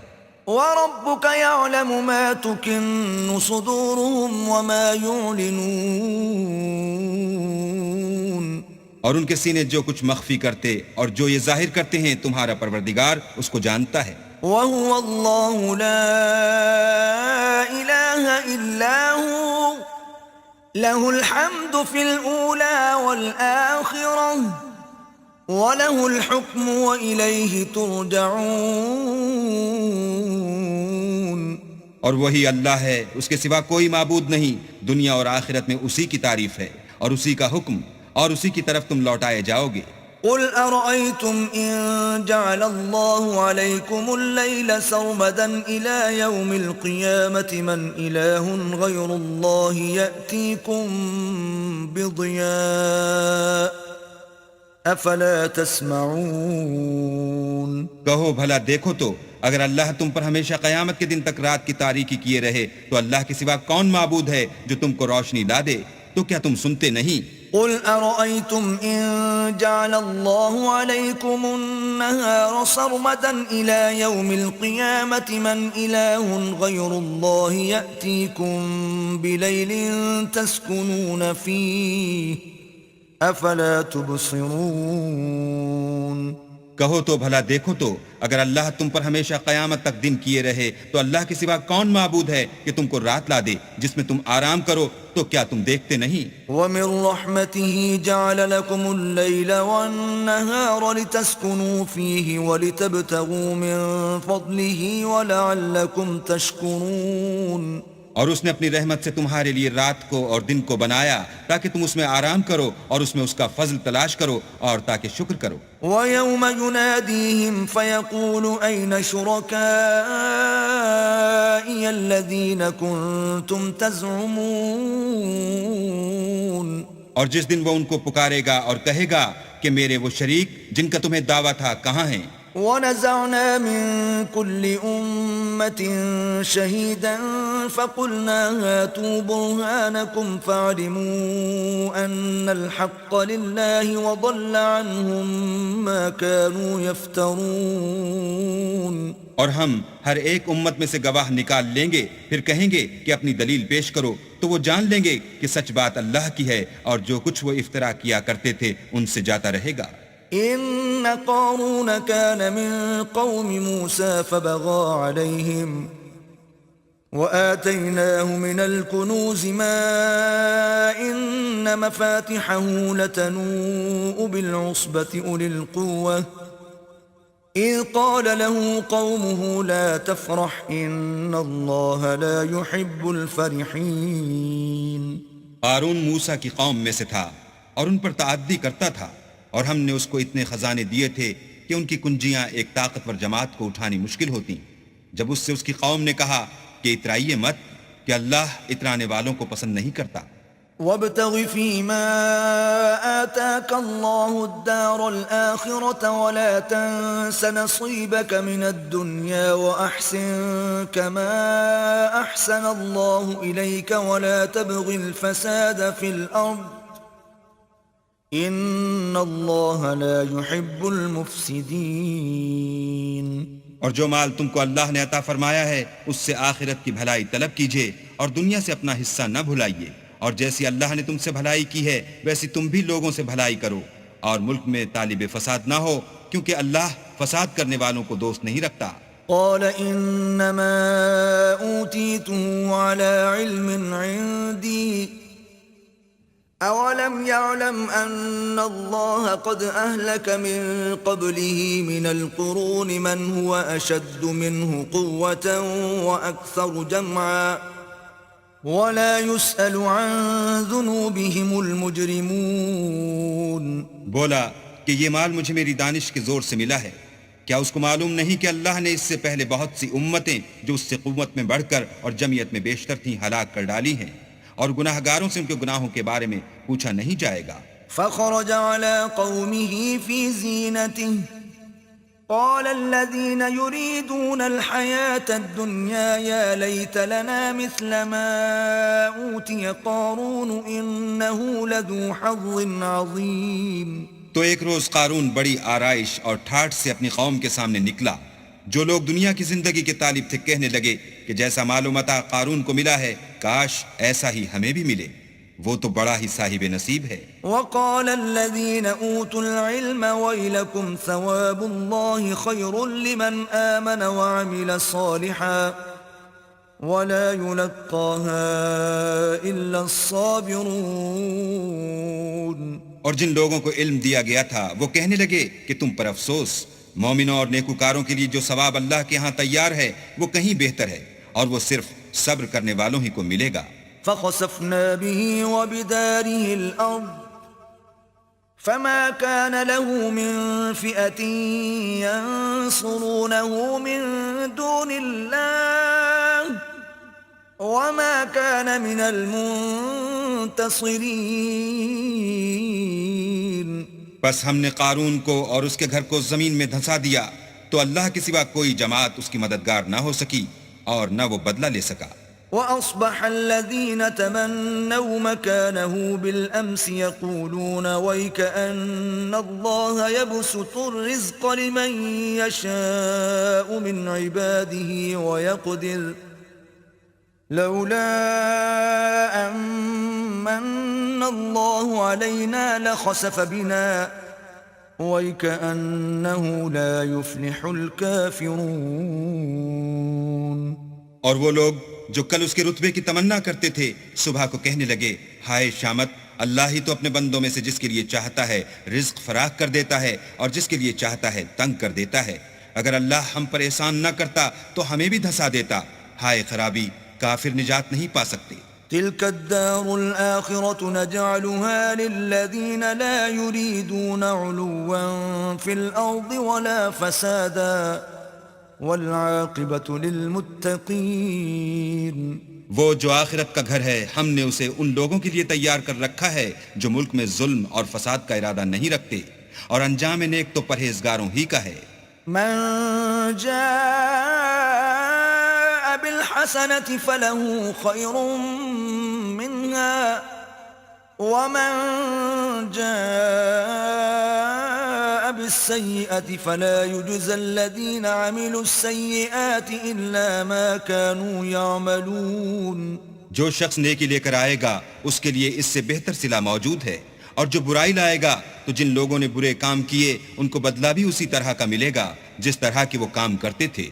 وَرَبُّكَ يَعْلَمُ مَا تُكِنُّ صُدُورُهُمْ وَمَا يُعْلِنُونَ۔ اور ان کے سینے جو کچھ مخفی کرتے اور جو یہ ظاہر کرتے ہیں تمہارا پروردگار اس کو جانتا ہے۔ وَهُوَ اللَّهُ لَا إِلَٰهَ إِلَّا هُوَ لَهُ الْحَمْدُ فِي الْأُولَى وَالْآخِرَةِ وَلَهُ الْحُكْمُ وَإِلَيْهِ تُرْجَعُونَ۔ اور وہی اللہ ہے، اس کے سوا کوئی معبود نہیں، دنیا اور آخرت میں اسی کی تعریف ہے اور اسی کا حکم اور اسی کی طرف تم لوٹائے جاؤ گے۔ قُلْ أَرَأَيْتُمْ إِن جَعَلَ اللَّهُ عَلَيْكُمُ اللَّيْلَ سَرْمَدًا إِلَى يَوْمِ الْقِيَامَةِ مَنْ إِلَٰهٌ غَيْرُ اللَّهِ يَأْتِيكُمْ بِضِيَاءٍ أَفَلَا تَسْمَعُونَ۔ کہو بھلا دیکھو تو اگر اللہ تم پر ہمیشہ قیامت کے دن تک رات کی تاریکی کیے رہے تو اللہ کے سوا کون معبود ہے جو تم کو روشنی لا دے؟ تو کیا تم سنتے نہیں؟ قُلْ أَرَأَيْتُمْ إِن جَعَلَ اللَّهُ عَلَيْكُمُ النَّهَارَ سَرْمَدًا إِلَى يَوْمِ الْقِيَامَةِ مَنْ إِلَٰهٌ غَيْرُ اللَّهِ يَأْتِيكُمْ بِلَيْلٍ تَسْكُنُونَ فِيهِ أَفَلَا تُبْصِرُونَ۔ کہو تو بھلا دیکھو تو اگر اللہ تم پر ہمیشہ قیامت تک دن کیے رہے تو اللہ کے سوا کون معبود ہے کہ تم کو رات لا دے جس میں تم آرام کرو؟ تو کیا تم دیکھتے نہیں؟ وَمِن رَّحْمَتِهِ جَعَلَ لَكُمُ اللَّيْلَ وَالنَّهَارَ لِتَسْكُنُوا فِيهِ وَلِتَبْتَغُوا مِن فَضْلِهِ وَلَعَلَّكُمْ تَشْكُرُونَ۔ اور اس نے اپنی رحمت سے تمہارے لیے رات کو اور دن کو بنایا تاکہ تم اس میں آرام کرو اور اس میں اس کا فضل تلاش کرو اور تاکہ شکر کرو۔ وَيَوْمَ يُنَادِيهِمْ فَيَقُولُ أَيْنَ شُرَكَائِيَ الَّذِينَ كُنتُمْ تَزْعُمُونَ۔ اور جس دن وہ ان کو پکارے گا اور کہے گا کہ میرے وہ شریک جن کا تمہیں دعویٰ تھا کہاں ہیں؟ وَنَزَعْنَا مِن كُلِّ أُمَّةٍ شَهِيدًا فَقُلْنَا هَاتُوا بُرْهَانَكُمْ فَعَلِمُوا أَنَّ الْحَقَّ لِلَّهِ وَضَلَّ عَنْهُمْ مَا كَانُوا يَفْتَرُونَ۔ اور ہم ہر ایک امت میں سے گواہ نکال لیں گے، پھر کہیں گے کہ اپنی دلیل پیش کرو، تو وہ جان لیں گے کہ سچ بات اللہ کی ہے اور جو کچھ وہ افترا کیا کرتے تھے ان سے جاتا رہے گا۔ إن قارون كان من قوم موسى فبغى عليهم وآتيناه من الكنوز ما إن مفاتحه لتنوء بالعصبة أولي القوة إذ قال له قومه لا تفرح إن الله لا يحب الفرحين۔ قارون موسیٰ کی قوم میں سے تھا اور ان پر تعدی کرتا تھا، اور ہم نے اس کو اتنے خزانے دیے تھے کہ ان کی کنجیاں ایک طاقتور جماعت کو اٹھانی مشکل ہوتی۔ جب اس سے اس کی قوم نے کہا کہ اترائیے مت کہ اللہ اترانے والوں کو پسند نہیں کرتا۔ وابتغ فيما آتاك الله الدار الآخرة ولا تنس نصيبك من الدنيا وأحسن كما أحسن الله إليك ولا تبغ الفساد في الأرض إن الله لا يحب المفسدين۔ اور جو مال تم کو اللہ نے عطا فرمایا ہے اس سے آخرت کی بھلائی طلب کیجیے اور دنیا سے اپنا حصہ نہ بھلائیے، اور جیسی اللہ نے تم سے بھلائی کی ہے ویسی تم بھی لوگوں سے بھلائی کرو، اور ملک میں طالب فساد نہ ہو کیونکہ اللہ فساد کرنے والوں کو دوست نہیں رکھتا۔ قال انما اوتیته على علم عندي اولم يعلم ان الله قد اهلك من قبله من القرون من هو اشد منه قوة واكثر جمعا ولا يسأل عن ذنوبهم المجرمون۔ بولا کہ یہ مال مجھے میری دانش کے زور سے ملا ہے، کیا اس کو معلوم نہیں کہ اللہ نے اس سے پہلے بہت سی امتیں جو اس سے قوت میں بڑھ کر اور جمعیت میں بیشتر تھیں ہلاک کر ڈالی ہیں، اور گناہ گاروں سے ان کے گناہوں کے بارے میں پوچھا نہیں جائے گا۔ فخرج على قومه في زينته قال الذين يريدون الحياة الدنيا يا ليت لنا مثل ما أوتي قارون إنه لذو حظ عظيم۔ تو ایک روز قارون بڑی آرائش اور ٹھاٹھ سے اپنی قوم کے سامنے نکلا۔ جو لوگ دنیا کی زندگی کے طالب تھے کہنے لگے کہ جیسا مال و متاع قارون کو ملا ہے کاش ایسا ہی ہمیں بھی ملے، وہ تو بڑا ہی صاحب نصیب ہے۔ وقال الذين أوتوا العلم ويلكم ثواب الله خير لمن آمن وعمل صالحا ولا يلقاها إلا الصابرون۔ اور جن لوگوں کو علم دیا گیا تھا وہ کہنے لگے کہ تم پر افسوس، مومنوں اور نیکوکاروں کے لیے جو ثواب اللہ کے ہاں تیار ہے وہ کہیں بہتر ہے، اور وہ صرف صبر کرنے والوں ہی کو ملے گا۔ فخسفنا به وبداره الأرض فما كان له من فئة ينصرونه من دون الله وما كان من المنتصرين۔ بس ہم نے قارون کو اور اس کے گھر کو زمین میں دھنسا دیا تو اللہ کے سوا کوئی جماعت اس کی مددگار نہ ہو سکی اور نہ وہ بدلہ لے سکا۔ وأصبح الذين تمنوا مكانه بالأمس يقولون ويكأن الله يبسط الرزق لمن يشاء من عباده ويقدر لولا أمن الله علينا لخسف بنا ويكأنه لا يفلح الكافرون۔ اور وہ لوگ جو کل اس کے رتبے کی تمنا کرتے تھے صبح کو کہنے لگے ہائے شامت، اللہ ہی تو اپنے بندوں میں سے جس کے لیے چاہتا ہے رزق فراخ کر دیتا ہے اور جس کے لیے چاہتا ہے تنگ کر دیتا ہے۔ اگر اللہ ہم پر احسان نہ کرتا تو ہمیں بھی دھسا دیتا۔ ہائے خرابی، کافر نجات نہیں پا سکتے۔ تلك الدار الآخرة نجعلها للذين لا يريدون علوا في الأرض ولا فسادا والعاقبة للمتقين۔ وہ جو آخرت کا گھر ہے ہم نے اسے ان لوگوں کے لیے تیار کر رکھا ہے جو ملک میں ظلم اور فساد کا ارادہ نہیں رکھتے، اور انجام نیک تو پرہیزگاروں ہی کا ہے۔ من جاء بالحسنة فله خير منها ومن جاء بالسيئة فلا يجزى الذين عملوا السيئات إلا ما كانوا يعملون۔ جو شخص نیکی لے کر آئے گا اس کے لیے اس سے بہتر صلہ موجود ہے، اور جو برائی لائے گا تو جن لوگوں نے برے کام کیے ان کو بدلہ بھی اسی طرح کا ملے گا جس طرح کی وہ کام کرتے تھے۔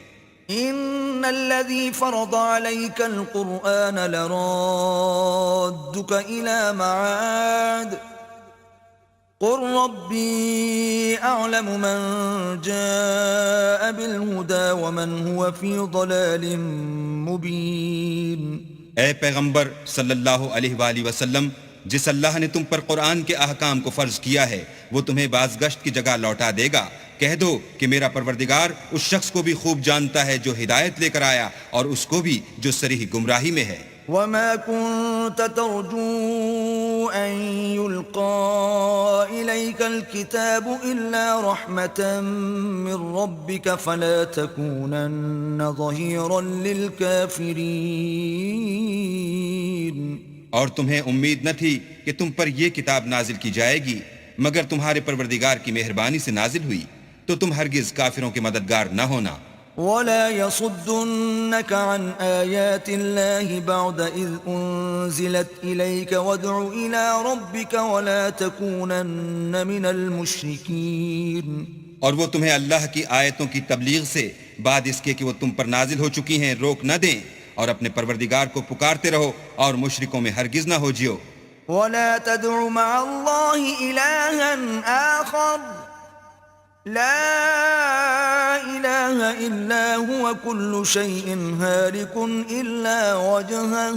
إن الذي فرض عليك القرآن لرادك إلى معاد قل ربي أعلم من جاء بالهدى ومن هو في ضلال مبين۔ اے پیغمبر صلی اللہ علیہ وآلہ وسلم، جس اللہ نے تم پر قرآن کے احکام کو فرض کیا ہے وہ تمہیں باز گشت کی جگہ لوٹا دے گا۔ کہہ دو کہ میرا پروردگار اس شخص کو بھی خوب جانتا ہے جو ہدایت لے کر آیا اور اس کو بھی جو صریح گمراہی میں ہے۔ وما كنت ترجو أن يلقى إليك الكتاب إلا رحمة من ربك فلا تكونن ظهيرا للكافرين۔ اور تمہیں امید نہ تھی کہ تم پر یہ کتاب نازل کی جائے گی مگر تمہارے پروردگار کی مہربانی سے نازل ہوئی، تو تم ہرگز کافروں کے مددگار نہ ہونا۔ ولا يصدنك عن آيات الله بعد إذ أنزلت إليك وادع إلى ربك ولا تكونن من المشركين۔ اور وہ تمہیں اللہ کی آیتوں کی تبلیغ سے بعد اس کے کہ وہ تم پر نازل ہو چکی ہیں روک نہ دیں، اور اپنے پروردگار کو پکارتے رہو اور مشرکوں میں ہرگز نہ ہو جیو۔ ولا تدع مع الله إلها آخر لا إله إلا هو كل شيء هالك إلا وجهه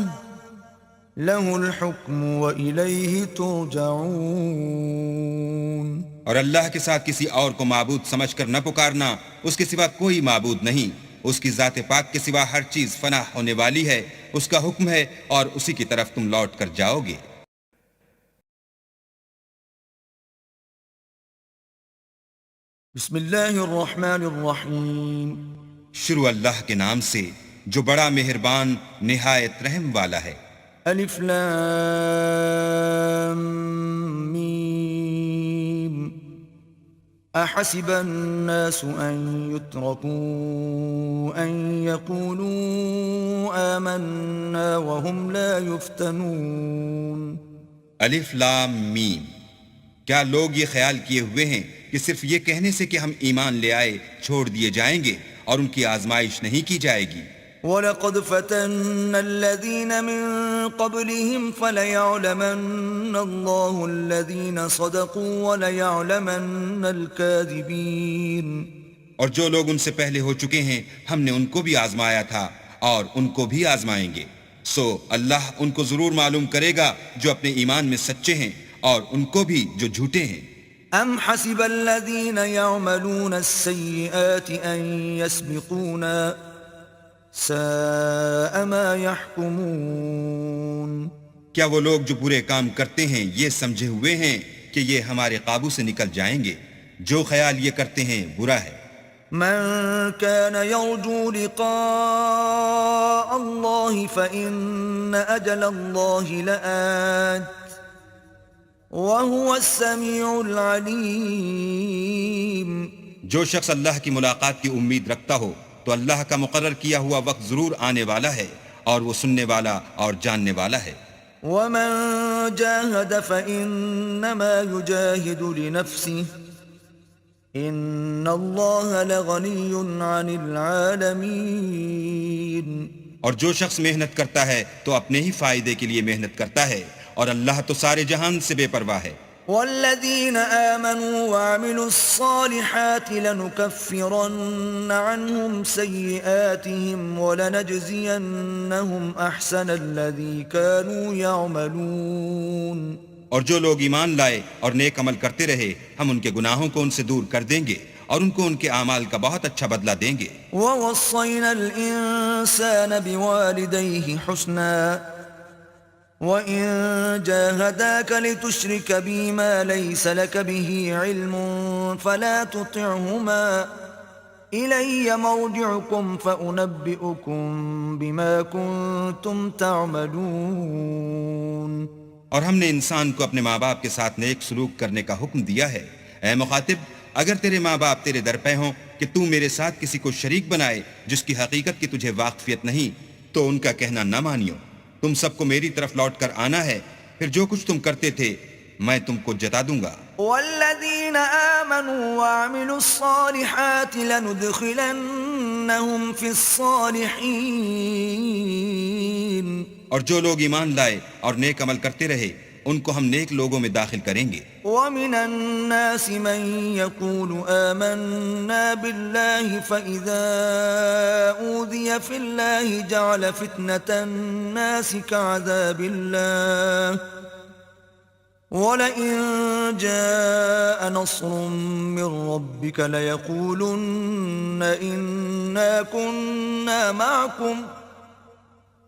له الحكم وإليه ترجعون۔ اور اللہ کے ساتھ کسی اور کو معبود سمجھ کر نہ پکارنا، اس کے سوا کوئی معبود نہیں، اس کی ذات پاک کے سوا ہر چیز فنا ہونے والی ہے، اس کا حکم ہے اور اسی کی طرف تم لوٹ کر جاؤ گے۔ بسم اللہ الرحمن الرحیم۔ شروع اللہ کے نام سے جو بڑا مہربان نہایت رحم والا ہے۔ الف لام میم۔ احسب الناس ان يتركوا ان يقولوا آمنا وهم لا يفتنون۔ الف لام میم۔ کیا لوگ یہ خیال کیے ہوئے ہیں کہ صرف یہ کہنے سے کہ ہم ایمان لے آئے چھوڑ دیے جائیں گے اور ان کی آزمائش نہیں کی جائے گی؟ وَلَقَدْ فَتَنَّا الَّذِينَ مِن قَبْلِهِمْ فَلَيَعْلَمَنَّ اللَّهُ الَّذِينَ صَدَقُوا وَلَيَعْلَمَنَّ الْكَاذِبِينَ۔ اور جو لوگ ان سے پہلے ہو چکے ہیں ہم نے ان کو بھی آزمایا تھا اور ان کو بھی آزمائیں گے، سو اللہ ان کو ضرور معلوم کرے گا جو اپنے ایمان میں سچے ہیں اور ان کو بھی جو جھوٹے ہیں۔ ام حسب الذين يعملون السيئات ان يسبقونا ساء ما يحكمون۔ کیا وہ لوگ جو برے کام کرتے ہیں یہ سمجھے ہوئے ہیں کہ یہ ہمارے قابو سے نکل جائیں گے؟ جو خیال یہ کرتے ہیں برا ہے۔ من كان يرجو لقاء الله فإن أجل الله لآت وَهُوَ السَّمِيعُ الْعَلِيمُ۔ جو شخص اللہ کی ملاقات کی امید رکھتا ہو تو اللہ کا مقرر کیا ہوا وقت ضرور آنے والا ہے اور وہ سننے والا اور جاننے والا ہے۔ وَمَن جَاهَدَ فَإِنَّمَا يُجَاهِدُ لِنَفْسِهِ إِنَّ اللَّهَ لَغَنِيٌّ عَنِ الْعَالَمِينَ۔ اور جو شخص محنت کرتا ہے تو اپنے ہی فائدے کے لیے محنت کرتا ہے اور اللہ تو سارے جہان سے بے پرواہ ہے۔ والذین آمنوا وعملوا الصالحات لنكفرن عنهم سیئاتهم ولنجزینهم احسن الذی كانوا يعملون۔ اور جو لوگ ایمان لائے اور نیک عمل کرتے رہے ہم ان کے گناہوں کو ان سے دور کر دیں گے اور ان کو ان کے اعمال کا بہت اچھا بدلہ دیں گے۔ ووصینا الانسان بوالدیہ حسنا وَإِن جَاهَدَاكَ لِتُشْرِكَ بِي مَا لَيْسَ لَكَ بِهِ عِلْمٌ فَلَا تُطِعْهُمَا إِلَيَّ مَرْجِعُكُمْ فَأُنَبِّئُكُمْ بِمَا كُنتُمْ تَعْمَلُونَ۔ اور ہم نے انسان کو اپنے ماں باپ کے ساتھ نیک سلوک کرنے کا حکم دیا ہے۔ اے مخاطب، اگر تیرے ماں باپ تیرے در پہ ہوں کہ تو میرے ساتھ کسی کو شریک بنائے جس کی حقیقت کی تجھے واقفیت نہیں تو ان کا کہنا نہ مانیو۔ تم سب کو میری طرف لوٹ کر آنا ہے، پھر جو کچھ تم کرتے تھے میں تم کو جتا دوں گا۔ والذین آمنوا وعملوا الصالحات لندخلنهم فی الصالحین۔ اور جو لوگ ایمان لائے اور نیک عمل کرتے رہے ان کو ہم نیک لوگوں میں داخل کریں گے۔ وَمِنَ النَّاسِ مَن يَقُولُ آمَنَّا بِاللَّهِ فَإِذَا أُوذِيَ فِي اللَّهِ جَعَلَ فِتْنَةَ النَّاسِ كَعَذَابِ اللَّهِ وَلَئِن جَاءَ نَصْرٌ مِّن رَّبِّكَ لَيَقُولُنَّ إِنَّا كُنَّا مَعَكُمْ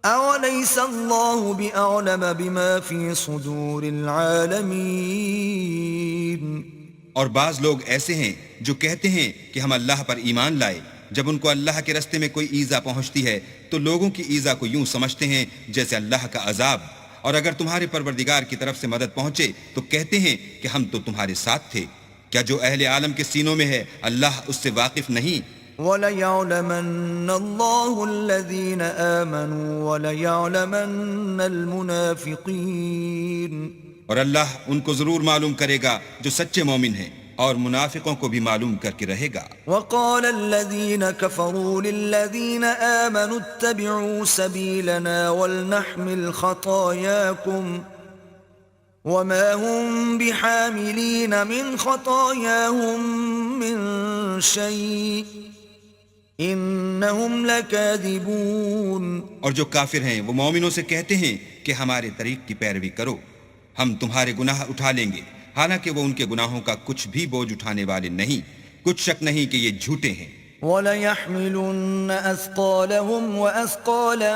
أَوَلَيْسَ اللَّهُ بِأَعْلَمَ بِمَا فِي صُدُورِ الْعَالَمِينَ۔ اور بعض لوگ ایسے ہیں جو کہتے ہیں کہ ہم اللہ پر ایمان لائے، جب ان کو اللہ کے رستے میں کوئی ایذا پہنچتی ہے تو لوگوں کی ایذا کو یوں سمجھتے ہیں جیسے اللہ کا عذاب، اور اگر تمہارے پروردگار کی طرف سے مدد پہنچے تو کہتے ہیں کہ ہم تو تمہارے ساتھ تھے۔ کیا جو اہل عالم کے سینوں میں ہے اللہ اس سے واقف نہیں؟ وَلَيَعْلَمَنَّ اللَّهُ الَّذِينَ آمَنُوا وَلَيَعْلَمَنَّ الْمُنَافِقِينَ۔ اور اللہ ان کو ضرور معلوم کرے گا جو سچے مومن ہیں اور منافقوں کو بھی معلوم کر کے رہے گا۔ وَقَالَ الَّذِينَ كَفَرُوا لِلَّذِينَ آمَنُوا اتَّبِعُوا سَبِيلَنَا وَلْنَحْمِلْ خَطَايَاكُمْ وَمَا هُمْ بِحَامِلِينَ مِنْ خَطَايَاهُمْ مِنْ شَيْءٍ انہم لکاذبون۔ اور جو کافر ہیں وہ مومنوں سے کہتے ہیں کہ ہمارے طریق کی پیروی کرو، ہم تمہارے گناہ اٹھا لیں گے حالانکہ وہ ان کے گناہوں کا کچھ بھی بوجھ اٹھانے والے نہیں. کچھ شک نہیں کہ یہ جھوٹے ہیں. وَلَيَحْمِلُنَّ أَثْقَالَهُمْ وَأَثْقَالًا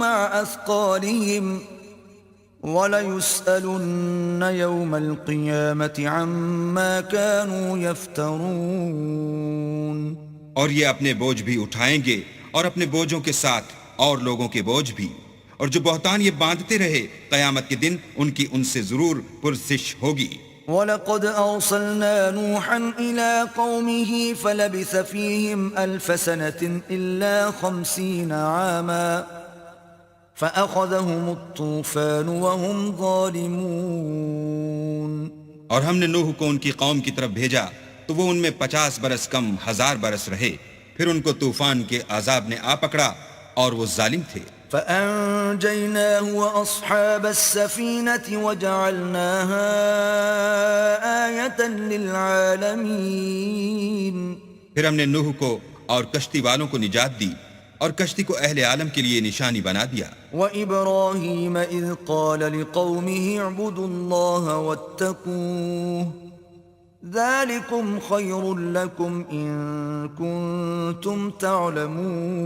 مَعَ أَثْقَالِهِمْ وَلَيُسْأَلُنَّ يَوْمَ الْقِيَامَةِ عَمَّا كَانُوا يَفْتَرُونَ. اور یہ اپنے بوجھ بھی اٹھائیں گے اور اپنے بوجھوں کے ساتھ اور لوگوں کے بوجھ بھی. اور جو بہتان یہ باندھتے رہے قیامت کے دن ان کی ان سے ضرور پرسش ہوگی. وَلَقَدْ أَرْسَلْنَا نُوحًا إِلَىٰ قَوْمِهِ فَلَبِثَ فِيهِمْ أَلْفَ سَنَةٍ إِلَّا 50 عَامًا فَأَخَذَهُمُ الطُّوفَانُ وَهُمْ ظَالِمُونَ. اور ہم نے نوح کو ان کی قوم کی طرف بھیجا تو وہ ان میں 50 برس کم 1000 برس رہے. پھر ان کو طوفان کے عذاب نے آ پکڑا اور وہ ظالم تھے. فَأَنجَيْنَاهُ وَأَصْحَابَ السَّفِينَةِ وَجَعَلْنَاهَا آيَةً لِلْعَالَمِينَ. پھر ہم نے نوح کو اور کشتی والوں کو نجات دی اور کشتی کو اہل عالم کے لیے نشانی بنا دیا. وَإِبْرَاهِيمَ إِذْ قَالَ لِقَوْمِهِ اعْبُدُوا اللَّهَ وَاتَّقُوهُ ذَلِكُمْ خَيْرٌ لَكُمْ إِن كُنتُمْ تَعْلَمُونَ.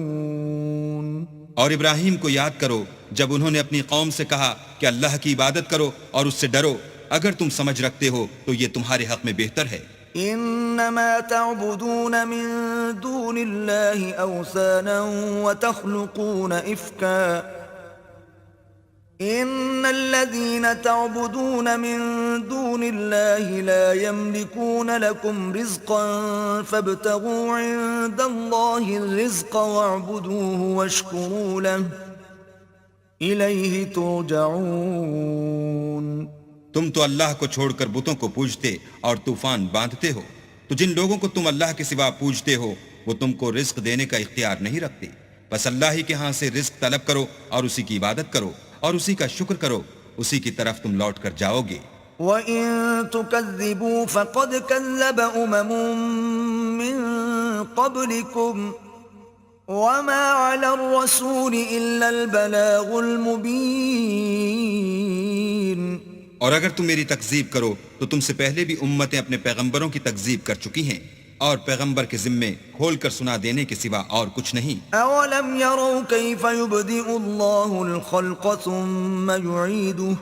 اور ابراہیم کو یاد کرو جب انہوں نے اپنی قوم سے کہا کہ اللہ کی عبادت کرو اور اس سے ڈرو اگر تم سمجھ رکھتے ہو تو یہ تمہارے حق میں بہتر ہے. انما تعبدون من دون الله اوثانا وتخلقون افكا ان الذين تعبدون من دون الله لا يملكون لكم رزقا فابتغوا عند الله الرزق واعبدوه واشكروا له اليه ترجعون. تم تو اللہ کو چھوڑ کر بتوں کو پوجتے اور طوفان باندھتے ہو تو جن لوگوں کو تم اللہ کے سوا پوجتے ہو وہ تم کو رزق دینے کا اختیار نہیں رکھتے. بس اللہ ہی کے ہاں سے رزق طلب کرو اور اسی کی عبادت کرو اور اسی کا شکر کرو. اسی کی طرف تم لوٹ کر جاؤ گے. وَإِن تُكَذِّبُوا فَقَدْ كَذَّبَ مِن قَبْلِكُمْ وَمَا عَلَى الرَّسُولِ إِلَّا الْبَلَاغُ الْمُبِينُ. اور اگر تم میری تکذیب کرو تو تم سے پہلے بھی امتیں اپنے پیغمبروں کی تکذیب کر چکی ہیں اور پیغمبر کے ذمے کھول کر سنا دینے کے سوا اور کچھ نہیں. اولم يروا كيف يبدئ الله الخلق ثم يعيده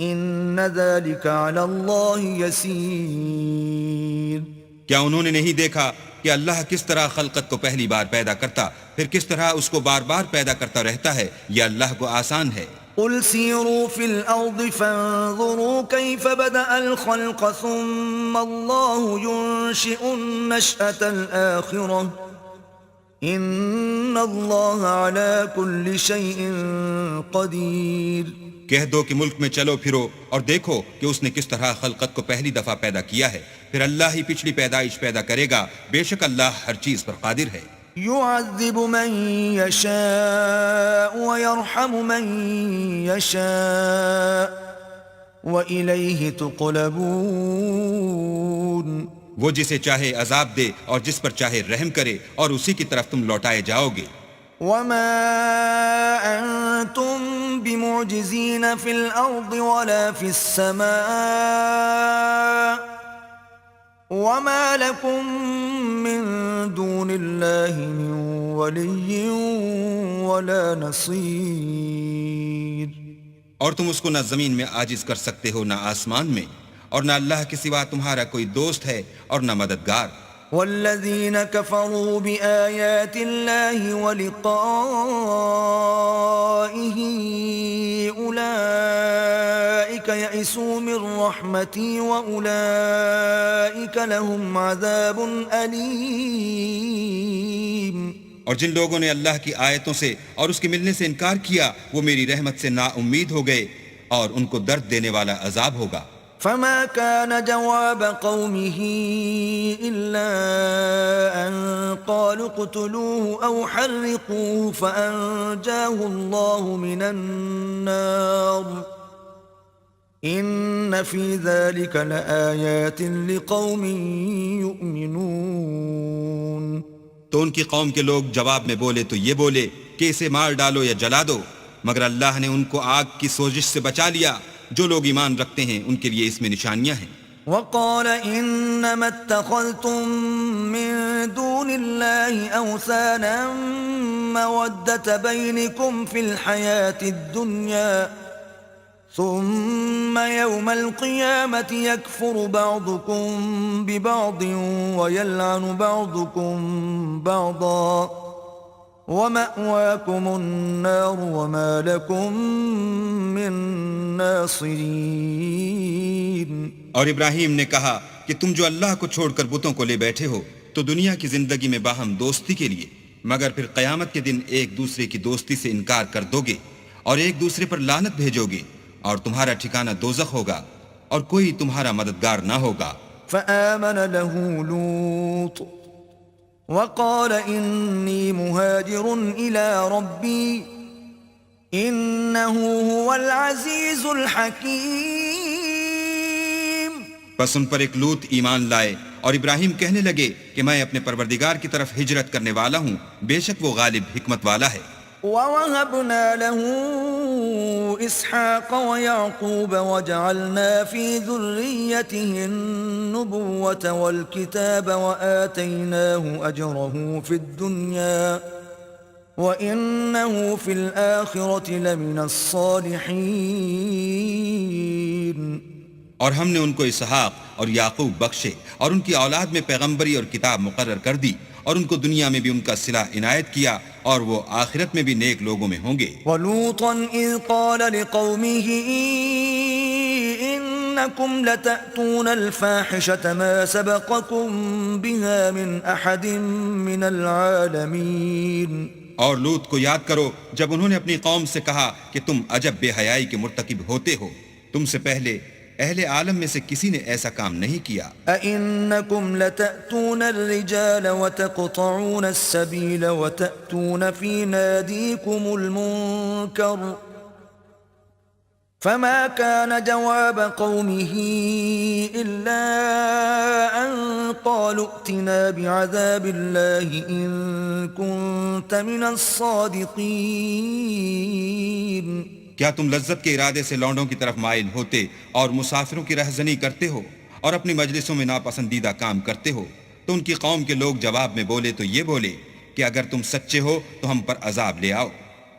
ان ذلك على الله يسير. کیا انہوں نے نہیں دیکھا کہ اللہ کس طرح خلقت کو پہلی بار پیدا کرتا پھر کس طرح اس کو بار بار پیدا کرتا رہتا ہے؟ یہ اللہ کو آسان ہے. قل سيروا في الأرض فانظروا كيف بدأ الخلق ثم الله ينشئ النشأة الآخرة إن الله على كل شيء قدير. کہہ دو کہ ملک میں چلو پھرو اور دیکھو کہ اس نے کس طرح خلقت کو پہلی دفعہ پیدا کیا ہے پھر اللہ ہی پچھلی پیدائش پیدا کرے گا. بے شک اللہ ہر چیز پر قادر ہے. يعذب من يشاء ويرحم من يشاء وإليه تقلبون. وہ جسے چاہے عذاب دے اور جس پر چاہے رحم کرے اور اسی کی طرف تم لوٹائے جاؤ گے. وما أنتم بمعجزين في الأرض ولا في السماء وما لكم من دون الله من ولي ولا نصير. اور تم اس کو نہ زمین میں عاجز کر سکتے ہو نہ آسمان میں اور نہ اللہ کے سوا تمہارا کوئی دوست ہے اور نہ مددگار. والذين كفروا بآيات الله ولقائه أولئك يئسوا من رحمتي وأولئك لهم عذاب أليم. اور جن لوگوں نے اللہ کی آیتوں سے اور اس کے ملنے سے انکار کیا وہ میری رحمت سے نا امید ہو گئے اور ان کو درد دینے والا عذاب ہوگا. فما كان جواب قومه إلا أن قالوا اقتلوه أو حرقوه فأنجاه الله من النار إن في ذلك لآيات لقوم يؤمنون. تو ان کی قوم کے لوگ جواب میں بولے تو یہ بولے کہ اسے مار ڈالو یا جلا دو، مگر اللہ نے ان کو آگ کی سوزش سے بچا لیا جو لوگ ایمان رکھتے ہیں ان کے لیے اس میں نشانیاں ہیں۔ وقال إنما اتخذتم من دون الله أوثانا مودة بينكم في الحياة الدنيا ثم يوم القيامة يكفر بعضكم ببعض ويلعن بعضكم بعضا ومأواكم النار وما لكم من ناصرين۔ اور ابراہیم نے کہا کہ تم جو اللہ کو چھوڑ کر بتوں کو لے بیٹھے ہو تو دنیا کی زندگی میں باہم دوستی کے لیے، مگر پھر قیامت کے دن ایک دوسرے کی دوستی سے انکار کر دو گے اور ایک دوسرے پر لعنت بھیجو گے، اور تمہارا ٹھکانہ دوزخ ہوگا اور کوئی تمہارا مددگار نہ ہوگا۔ فآمن له لوط وقال إني مهاجر إلى ربي إنه هو العزيز الحكيم۔ پس ان پر ایک لوط ایمان لائے اور ابراہیم کہنے لگے کہ میں اپنے پروردگار کی طرف ہجرت کرنے والا ہوں، بے شک وہ غالب حکمت والا ہے۔ وَوَهَبْنَا لَهُ إِسْحَاقَ وَيَعْقُوبَ وَجَعَلْنَا فِي ذُرِّيَّتِهِ النُّبُوَّةَ وَالْكِتَابَ وَآتَيْنَاهُ أَجْرَهُ فِي الدُّنْيَا وَإِنَّهُ فِي الْآخِرَةِ لَمِنَ الصَّالِحِينَ۔ اور ہم نے ان کو اسحاق اور یعقوب بخشے اور ان کی اولاد میں پیغمبری اور کتاب مقرر کر دی، اور ان کو دنیا میں بھی ان کا صلہ عنایت کیا، اور وہ آخرت میں بھی نیک لوگوں میں ہوں گے۔ وَلُوطًا إِذْ قَالَ لِقَوْمِهِ إِنَّكُمْ لَتَأْتُونَ الْفَاحِشَةَ مَا سَبَقَكُمْ بِهَا مِنْ أَحَدٍ مِّنَ الْعَالَمِينَ۔ اور لوط کو یاد کرو جب انہوں نے اپنی قوم سے کہا کہ تم عجب بے حیائی کے مرتکب ہوتے ہو، تم سے پہلے اہل عالم میں سے کسی نے ایسا کام نہیں کیا۔ أَإِنَّكُمْ لَتَأْتُونَ الرِّجَالَ وَتَقْطَعُونَ السَّبِيلَ وَتَأْتُونَ فِي نَادِيكُمُ الْمُنكَرَ فَمَا كَانَ جَوَابَ قَوْمِهِ إِلَّا أَن قَالُوا ائْتِنَا بِعَذَابِ اللَّهِ إِن كُنتَ مِنَ الصَّادِقِينَ۔ کیا تم لذت کے ارادے سے لونڈوں کی طرف مائل ہوتے اور مسافروں کی رہزنی کرتے ہو اور اپنی مجلسوں میں ناپسندیدہ کام کرتے ہو؟ تو ان کی قوم کے لوگ جواب میں بولے تو یہ بولے کہ اگر تم سچے ہو تو ہم پر عذاب لے آؤ۔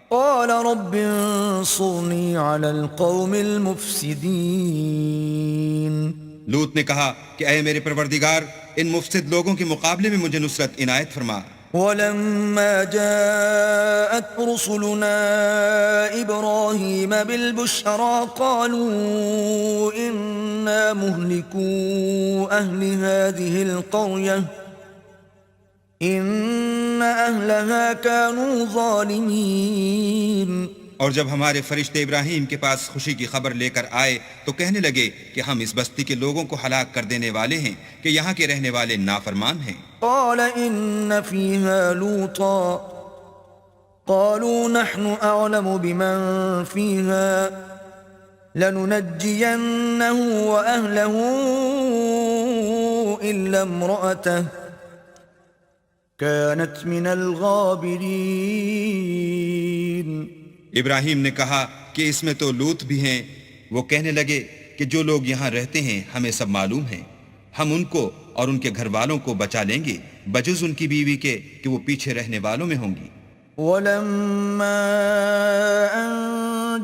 قال رب انصرني على القوم المفسدين۔ لوط نے کہا کہ اے میرے پروردگار، ان مفسد لوگوں کے مقابلے میں مجھے نصرت عنایت فرما۔ ولما جاءت رسلنا إبراهيم بالبشرى قالوا إنا مهلكو أهل هذه القرية إن أهلها كانوا ظالمين۔ اور جب ہمارے فرشتے ابراہیم کے پاس خوشی کی خبر لے کر آئے تو کہنے لگے کہ ہم اس بستی کے لوگوں کو ہلاک کر دینے والے ہیں کہ یہاں کے رہنے والے نافرمان ہیں۔ قال إن فيها لوطا قالوا نحن أعلم بمن فيها لننجينه وأهله إلا امرأته كانت من الغابرين۔ ابراہیم نے کہا کہ اس میں تو لوط بھی ہیں۔ وہ کہنے لگے کہ جو لوگ یہاں رہتے ہیں ہمیں سب معلوم ہیں، ہم ان کو اور ان کے گھر والوں کو بچا لیں گے بجز ان کی بیوی کے کہ وہ پیچھے رہنے والوں میں ہوں گی۔ ولما أن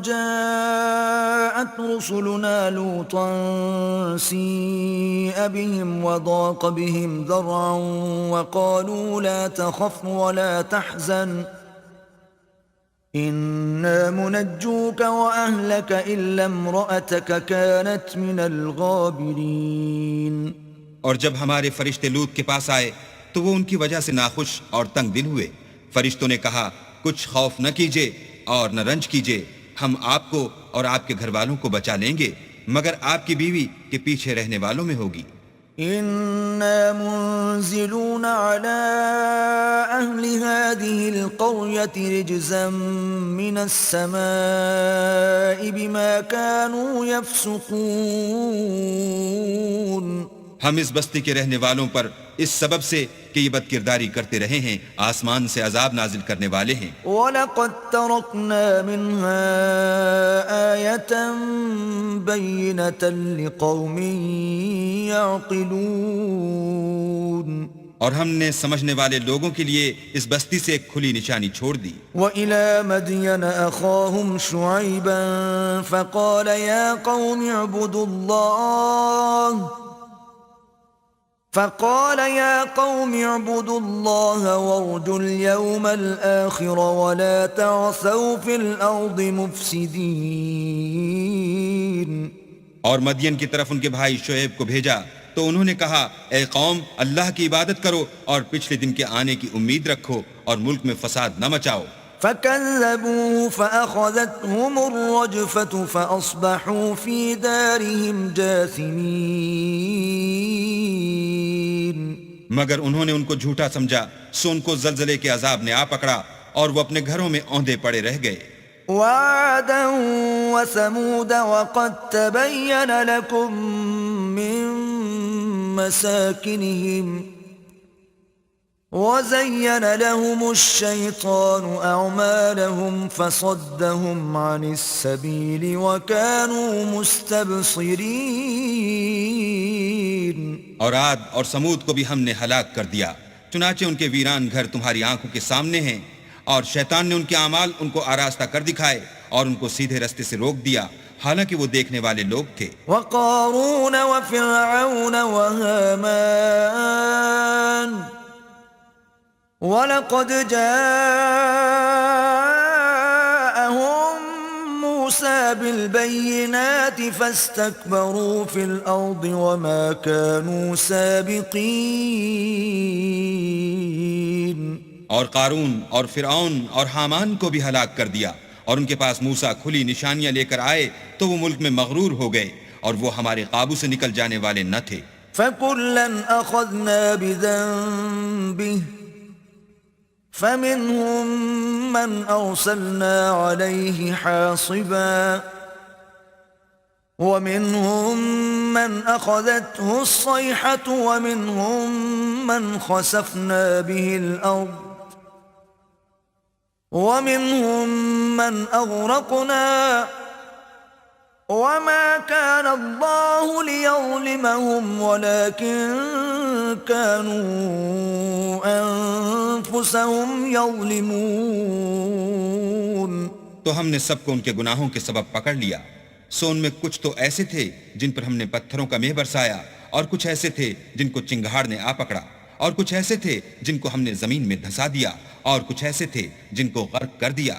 جاءت رسلنا لوطا سيء بهم وضاق بهم ذرعا وقالوا لا تخف ولا تحزن إنا منجوك وأهلك إلا امرأتك كانت من الغابرين۔ اور جب ہمارے فرشتے لوط کے پاس آئے تو وہ ان کی وجہ سے ناخوش اور تنگ دل ہوئے۔ فرشتوں نے کہا کچھ خوف نہ کیجیے اور نہ رنج کیجیے، ہم آپ کو اور آپ کے گھر والوں کو بچا لیں گے مگر آپ کی بیوی کے پیچھے رہنے والوں میں ہوگی۔ إنا منزلون على أهل هذه القرية رجزا من السماء بما كانوا يفسقون۔ ہم اس بستی کے رہنے والوں پر اس سبب سے کہ یہ بدکرداری کرتے رہے ہیں آسمان سے عذاب نازل کرنے والے ہیں۔ وَلَقَدْ تَرَكْنَا مِنْهَا آيَةً بَيِّنَةً لِقَوْمٍ يَعْقِلُونَ، اور ہم نے سمجھنے والے لوگوں کے لیے اس بستی سے ایک کھلی نشانی چھوڑ دی۔ وَإِلَى مَدْيَنَ أَخَاهُمْ شُعَيْبًا فَقَالَ يَا قَوْمِ اعْبُدُوا اللَّهَ وَارْجُوا الْيَوْمَ الْآخِرَ وَلَا تَعْثَوْا فِي الْأَرْضِ مُفْسِدِينَ۔ اور مدین کی طرف ان کے بھائی شعیب کو بھیجا تو انہوں نے کہا اے قوم اللہ کی عبادت کرو اور پچھلے دن کے آنے کی امید رکھو اور ملک میں فساد نہ مچاؤ۔ فَكَذَّبُوهُ فَأَخَذَتْهُمُ الرَّجْفَةُ فَأَصْبَحُوا فِي دَارِهِمْ جَاثِمِينَ۔ مگر انہوں نے ان کو جھوٹا سمجھا سو ان کو زلزلے کے عذاب نے آ پکڑا اور وہ اپنے گھروں میں اوندے پڑے رہ گئے۔ وَعَادًا وَثَمُودَ وَقَدْ تَبَيَّنَ لَكُم مِّن مَّسَاكِنِهِمْ وَزَيَّنَ لَهُمُ الشَّيْطَانُ أَعْمَالَهُمْ فَصَدَّهُمْ عَنِ السَّبِيلِ وَكَانُوا مُسْتَبْصِرِينَ۔ اور عاد اور سمود کو بھی ہم نے ہلاک کر دیا، چنانچہ ان کے ویران گھر تمہاری آنکھوں کے سامنے ہیں، اور شیطان نے ان کے اعمال ان کو آراستہ کر دکھائے اور ان کو سیدھے رستے سے روک دیا، حالانکہ وہ دیکھنے والے لوگ تھے۔ وَقَارُونَ وَفِرْعَوْنَ وَهَامَانَ وَلَقَدْ جَاءَهُم مُوسَى بِالْبَيِّنَاتِ فَاسْتَكْبَرُوا فِي الْأَرْضِ وَمَا كَانُوا سَابِقِينَ۔ اور قارون اور فرعون اور حامان کو بھی ہلاک کر دیا، اور ان کے پاس موسیٰ کھلی نشانیاں لے کر آئے تو وہ ملک میں مغرور ہو گئے اور وہ ہمارے قابو سے نکل جانے والے نہ تھے۔ فَكُلًّا أَخَذْنَا بِذَنبِهِ فَمِنْهُمْ مَنْ أَرْسَلْنَا عَلَيْهِ حَاصِبًا وَمِنْهُمْ مَنْ أَخَذَتْهُ الصَّيْحَةُ وَمِنْهُمْ مَنْ خَسَفْنَا بِهِ الْأَرْضَ وَمِنْهُمْ مَنْ أَغْرَقْنَا وَمَا كَانَ اللَّهُ لِيَظْلِمَهُمْ وَلَكِنْ كَانُوا أَنفُسَهُمْ يَظْلِمُونَ۔ تو ہم نے سب کو ان کے گناہوں کے سبب پکڑ لیا، سو ان میں کچھ تو ایسے تھے جن پر ہم نے پتھروں کا مہ برسایا، اور کچھ ایسے تھے جن کو چنگاڑ نے آ پکڑا، اور کچھ ایسے تھے جن کو ہم نے زمین میں دھسا دیا، اور کچھ ایسے تھے جن کو غرق کر دیا۔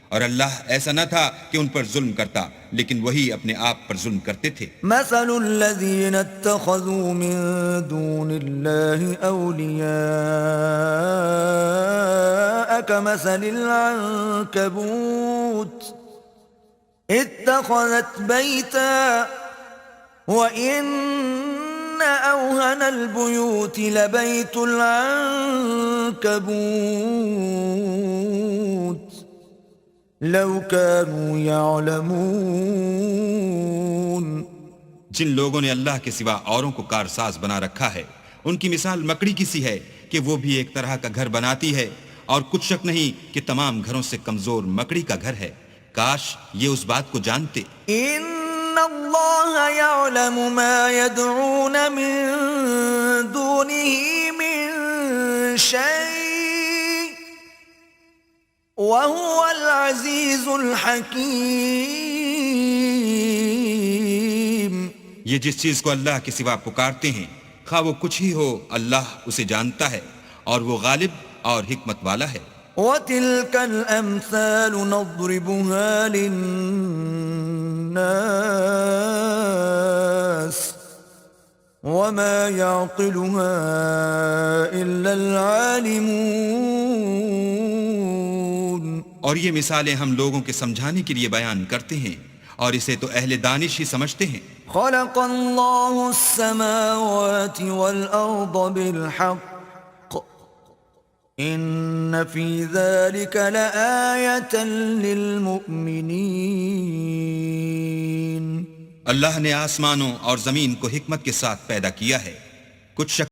اور اللہ ایسا نہ تھا کہ ان پر ظلم کرتا، لیکن وہی اپنے آپ پر ظلم کرتے تھے۔ مثل الذين اتخذوا من دون الله أولياء كمثل العنكبوت اتخذت بيتا وإن أوهن البيوت لبيت العنكبوت لو كانوا يعلمون۔ جن لوگوں نے اللہ کے سوا اوروں کو کارساز بنا رکھا ہے، ان کی مثال مکڑی کی سی ہے کہ وہ بھی ایک طرح کا گھر بناتی ہے، اور کچھ شک نہیں کہ تمام گھروں سے کمزور مکڑی کا گھر ہے۔ کاش یہ اس بات کو جانتے۔ ان اللہ یعلم ما يدعون من دونه من شيء وهو العزیز الحکیم۔ یہ جس چیز کو اللہ کے سوا پکارتے ہیں، خواہ وہ کچھ ہی ہو، اللہ اسے جانتا ہے، اور وہ غالب اور حکمت والا ہے۔ وَتِلْكَ الْأَمْثَالُ نَضْرِبُهَا لِلنَّاسِ وَمَا يَعْقِلُهَا إِلَّا الْعَالِمُونَ۔ اور یہ مثالیں ہم لوگوں کے سمجھانے کے لیے بیان کرتے ہیں، اور اسے تو اہل دانش ہی سمجھتے ہیں۔ خلق اللہ السماوات والأرض بالحق ان فی ذلك لآیة للمؤمنین۔ اللہ نے آسمانوں اور زمین کو حکمت کے ساتھ پیدا کیا ہے، کچھ شک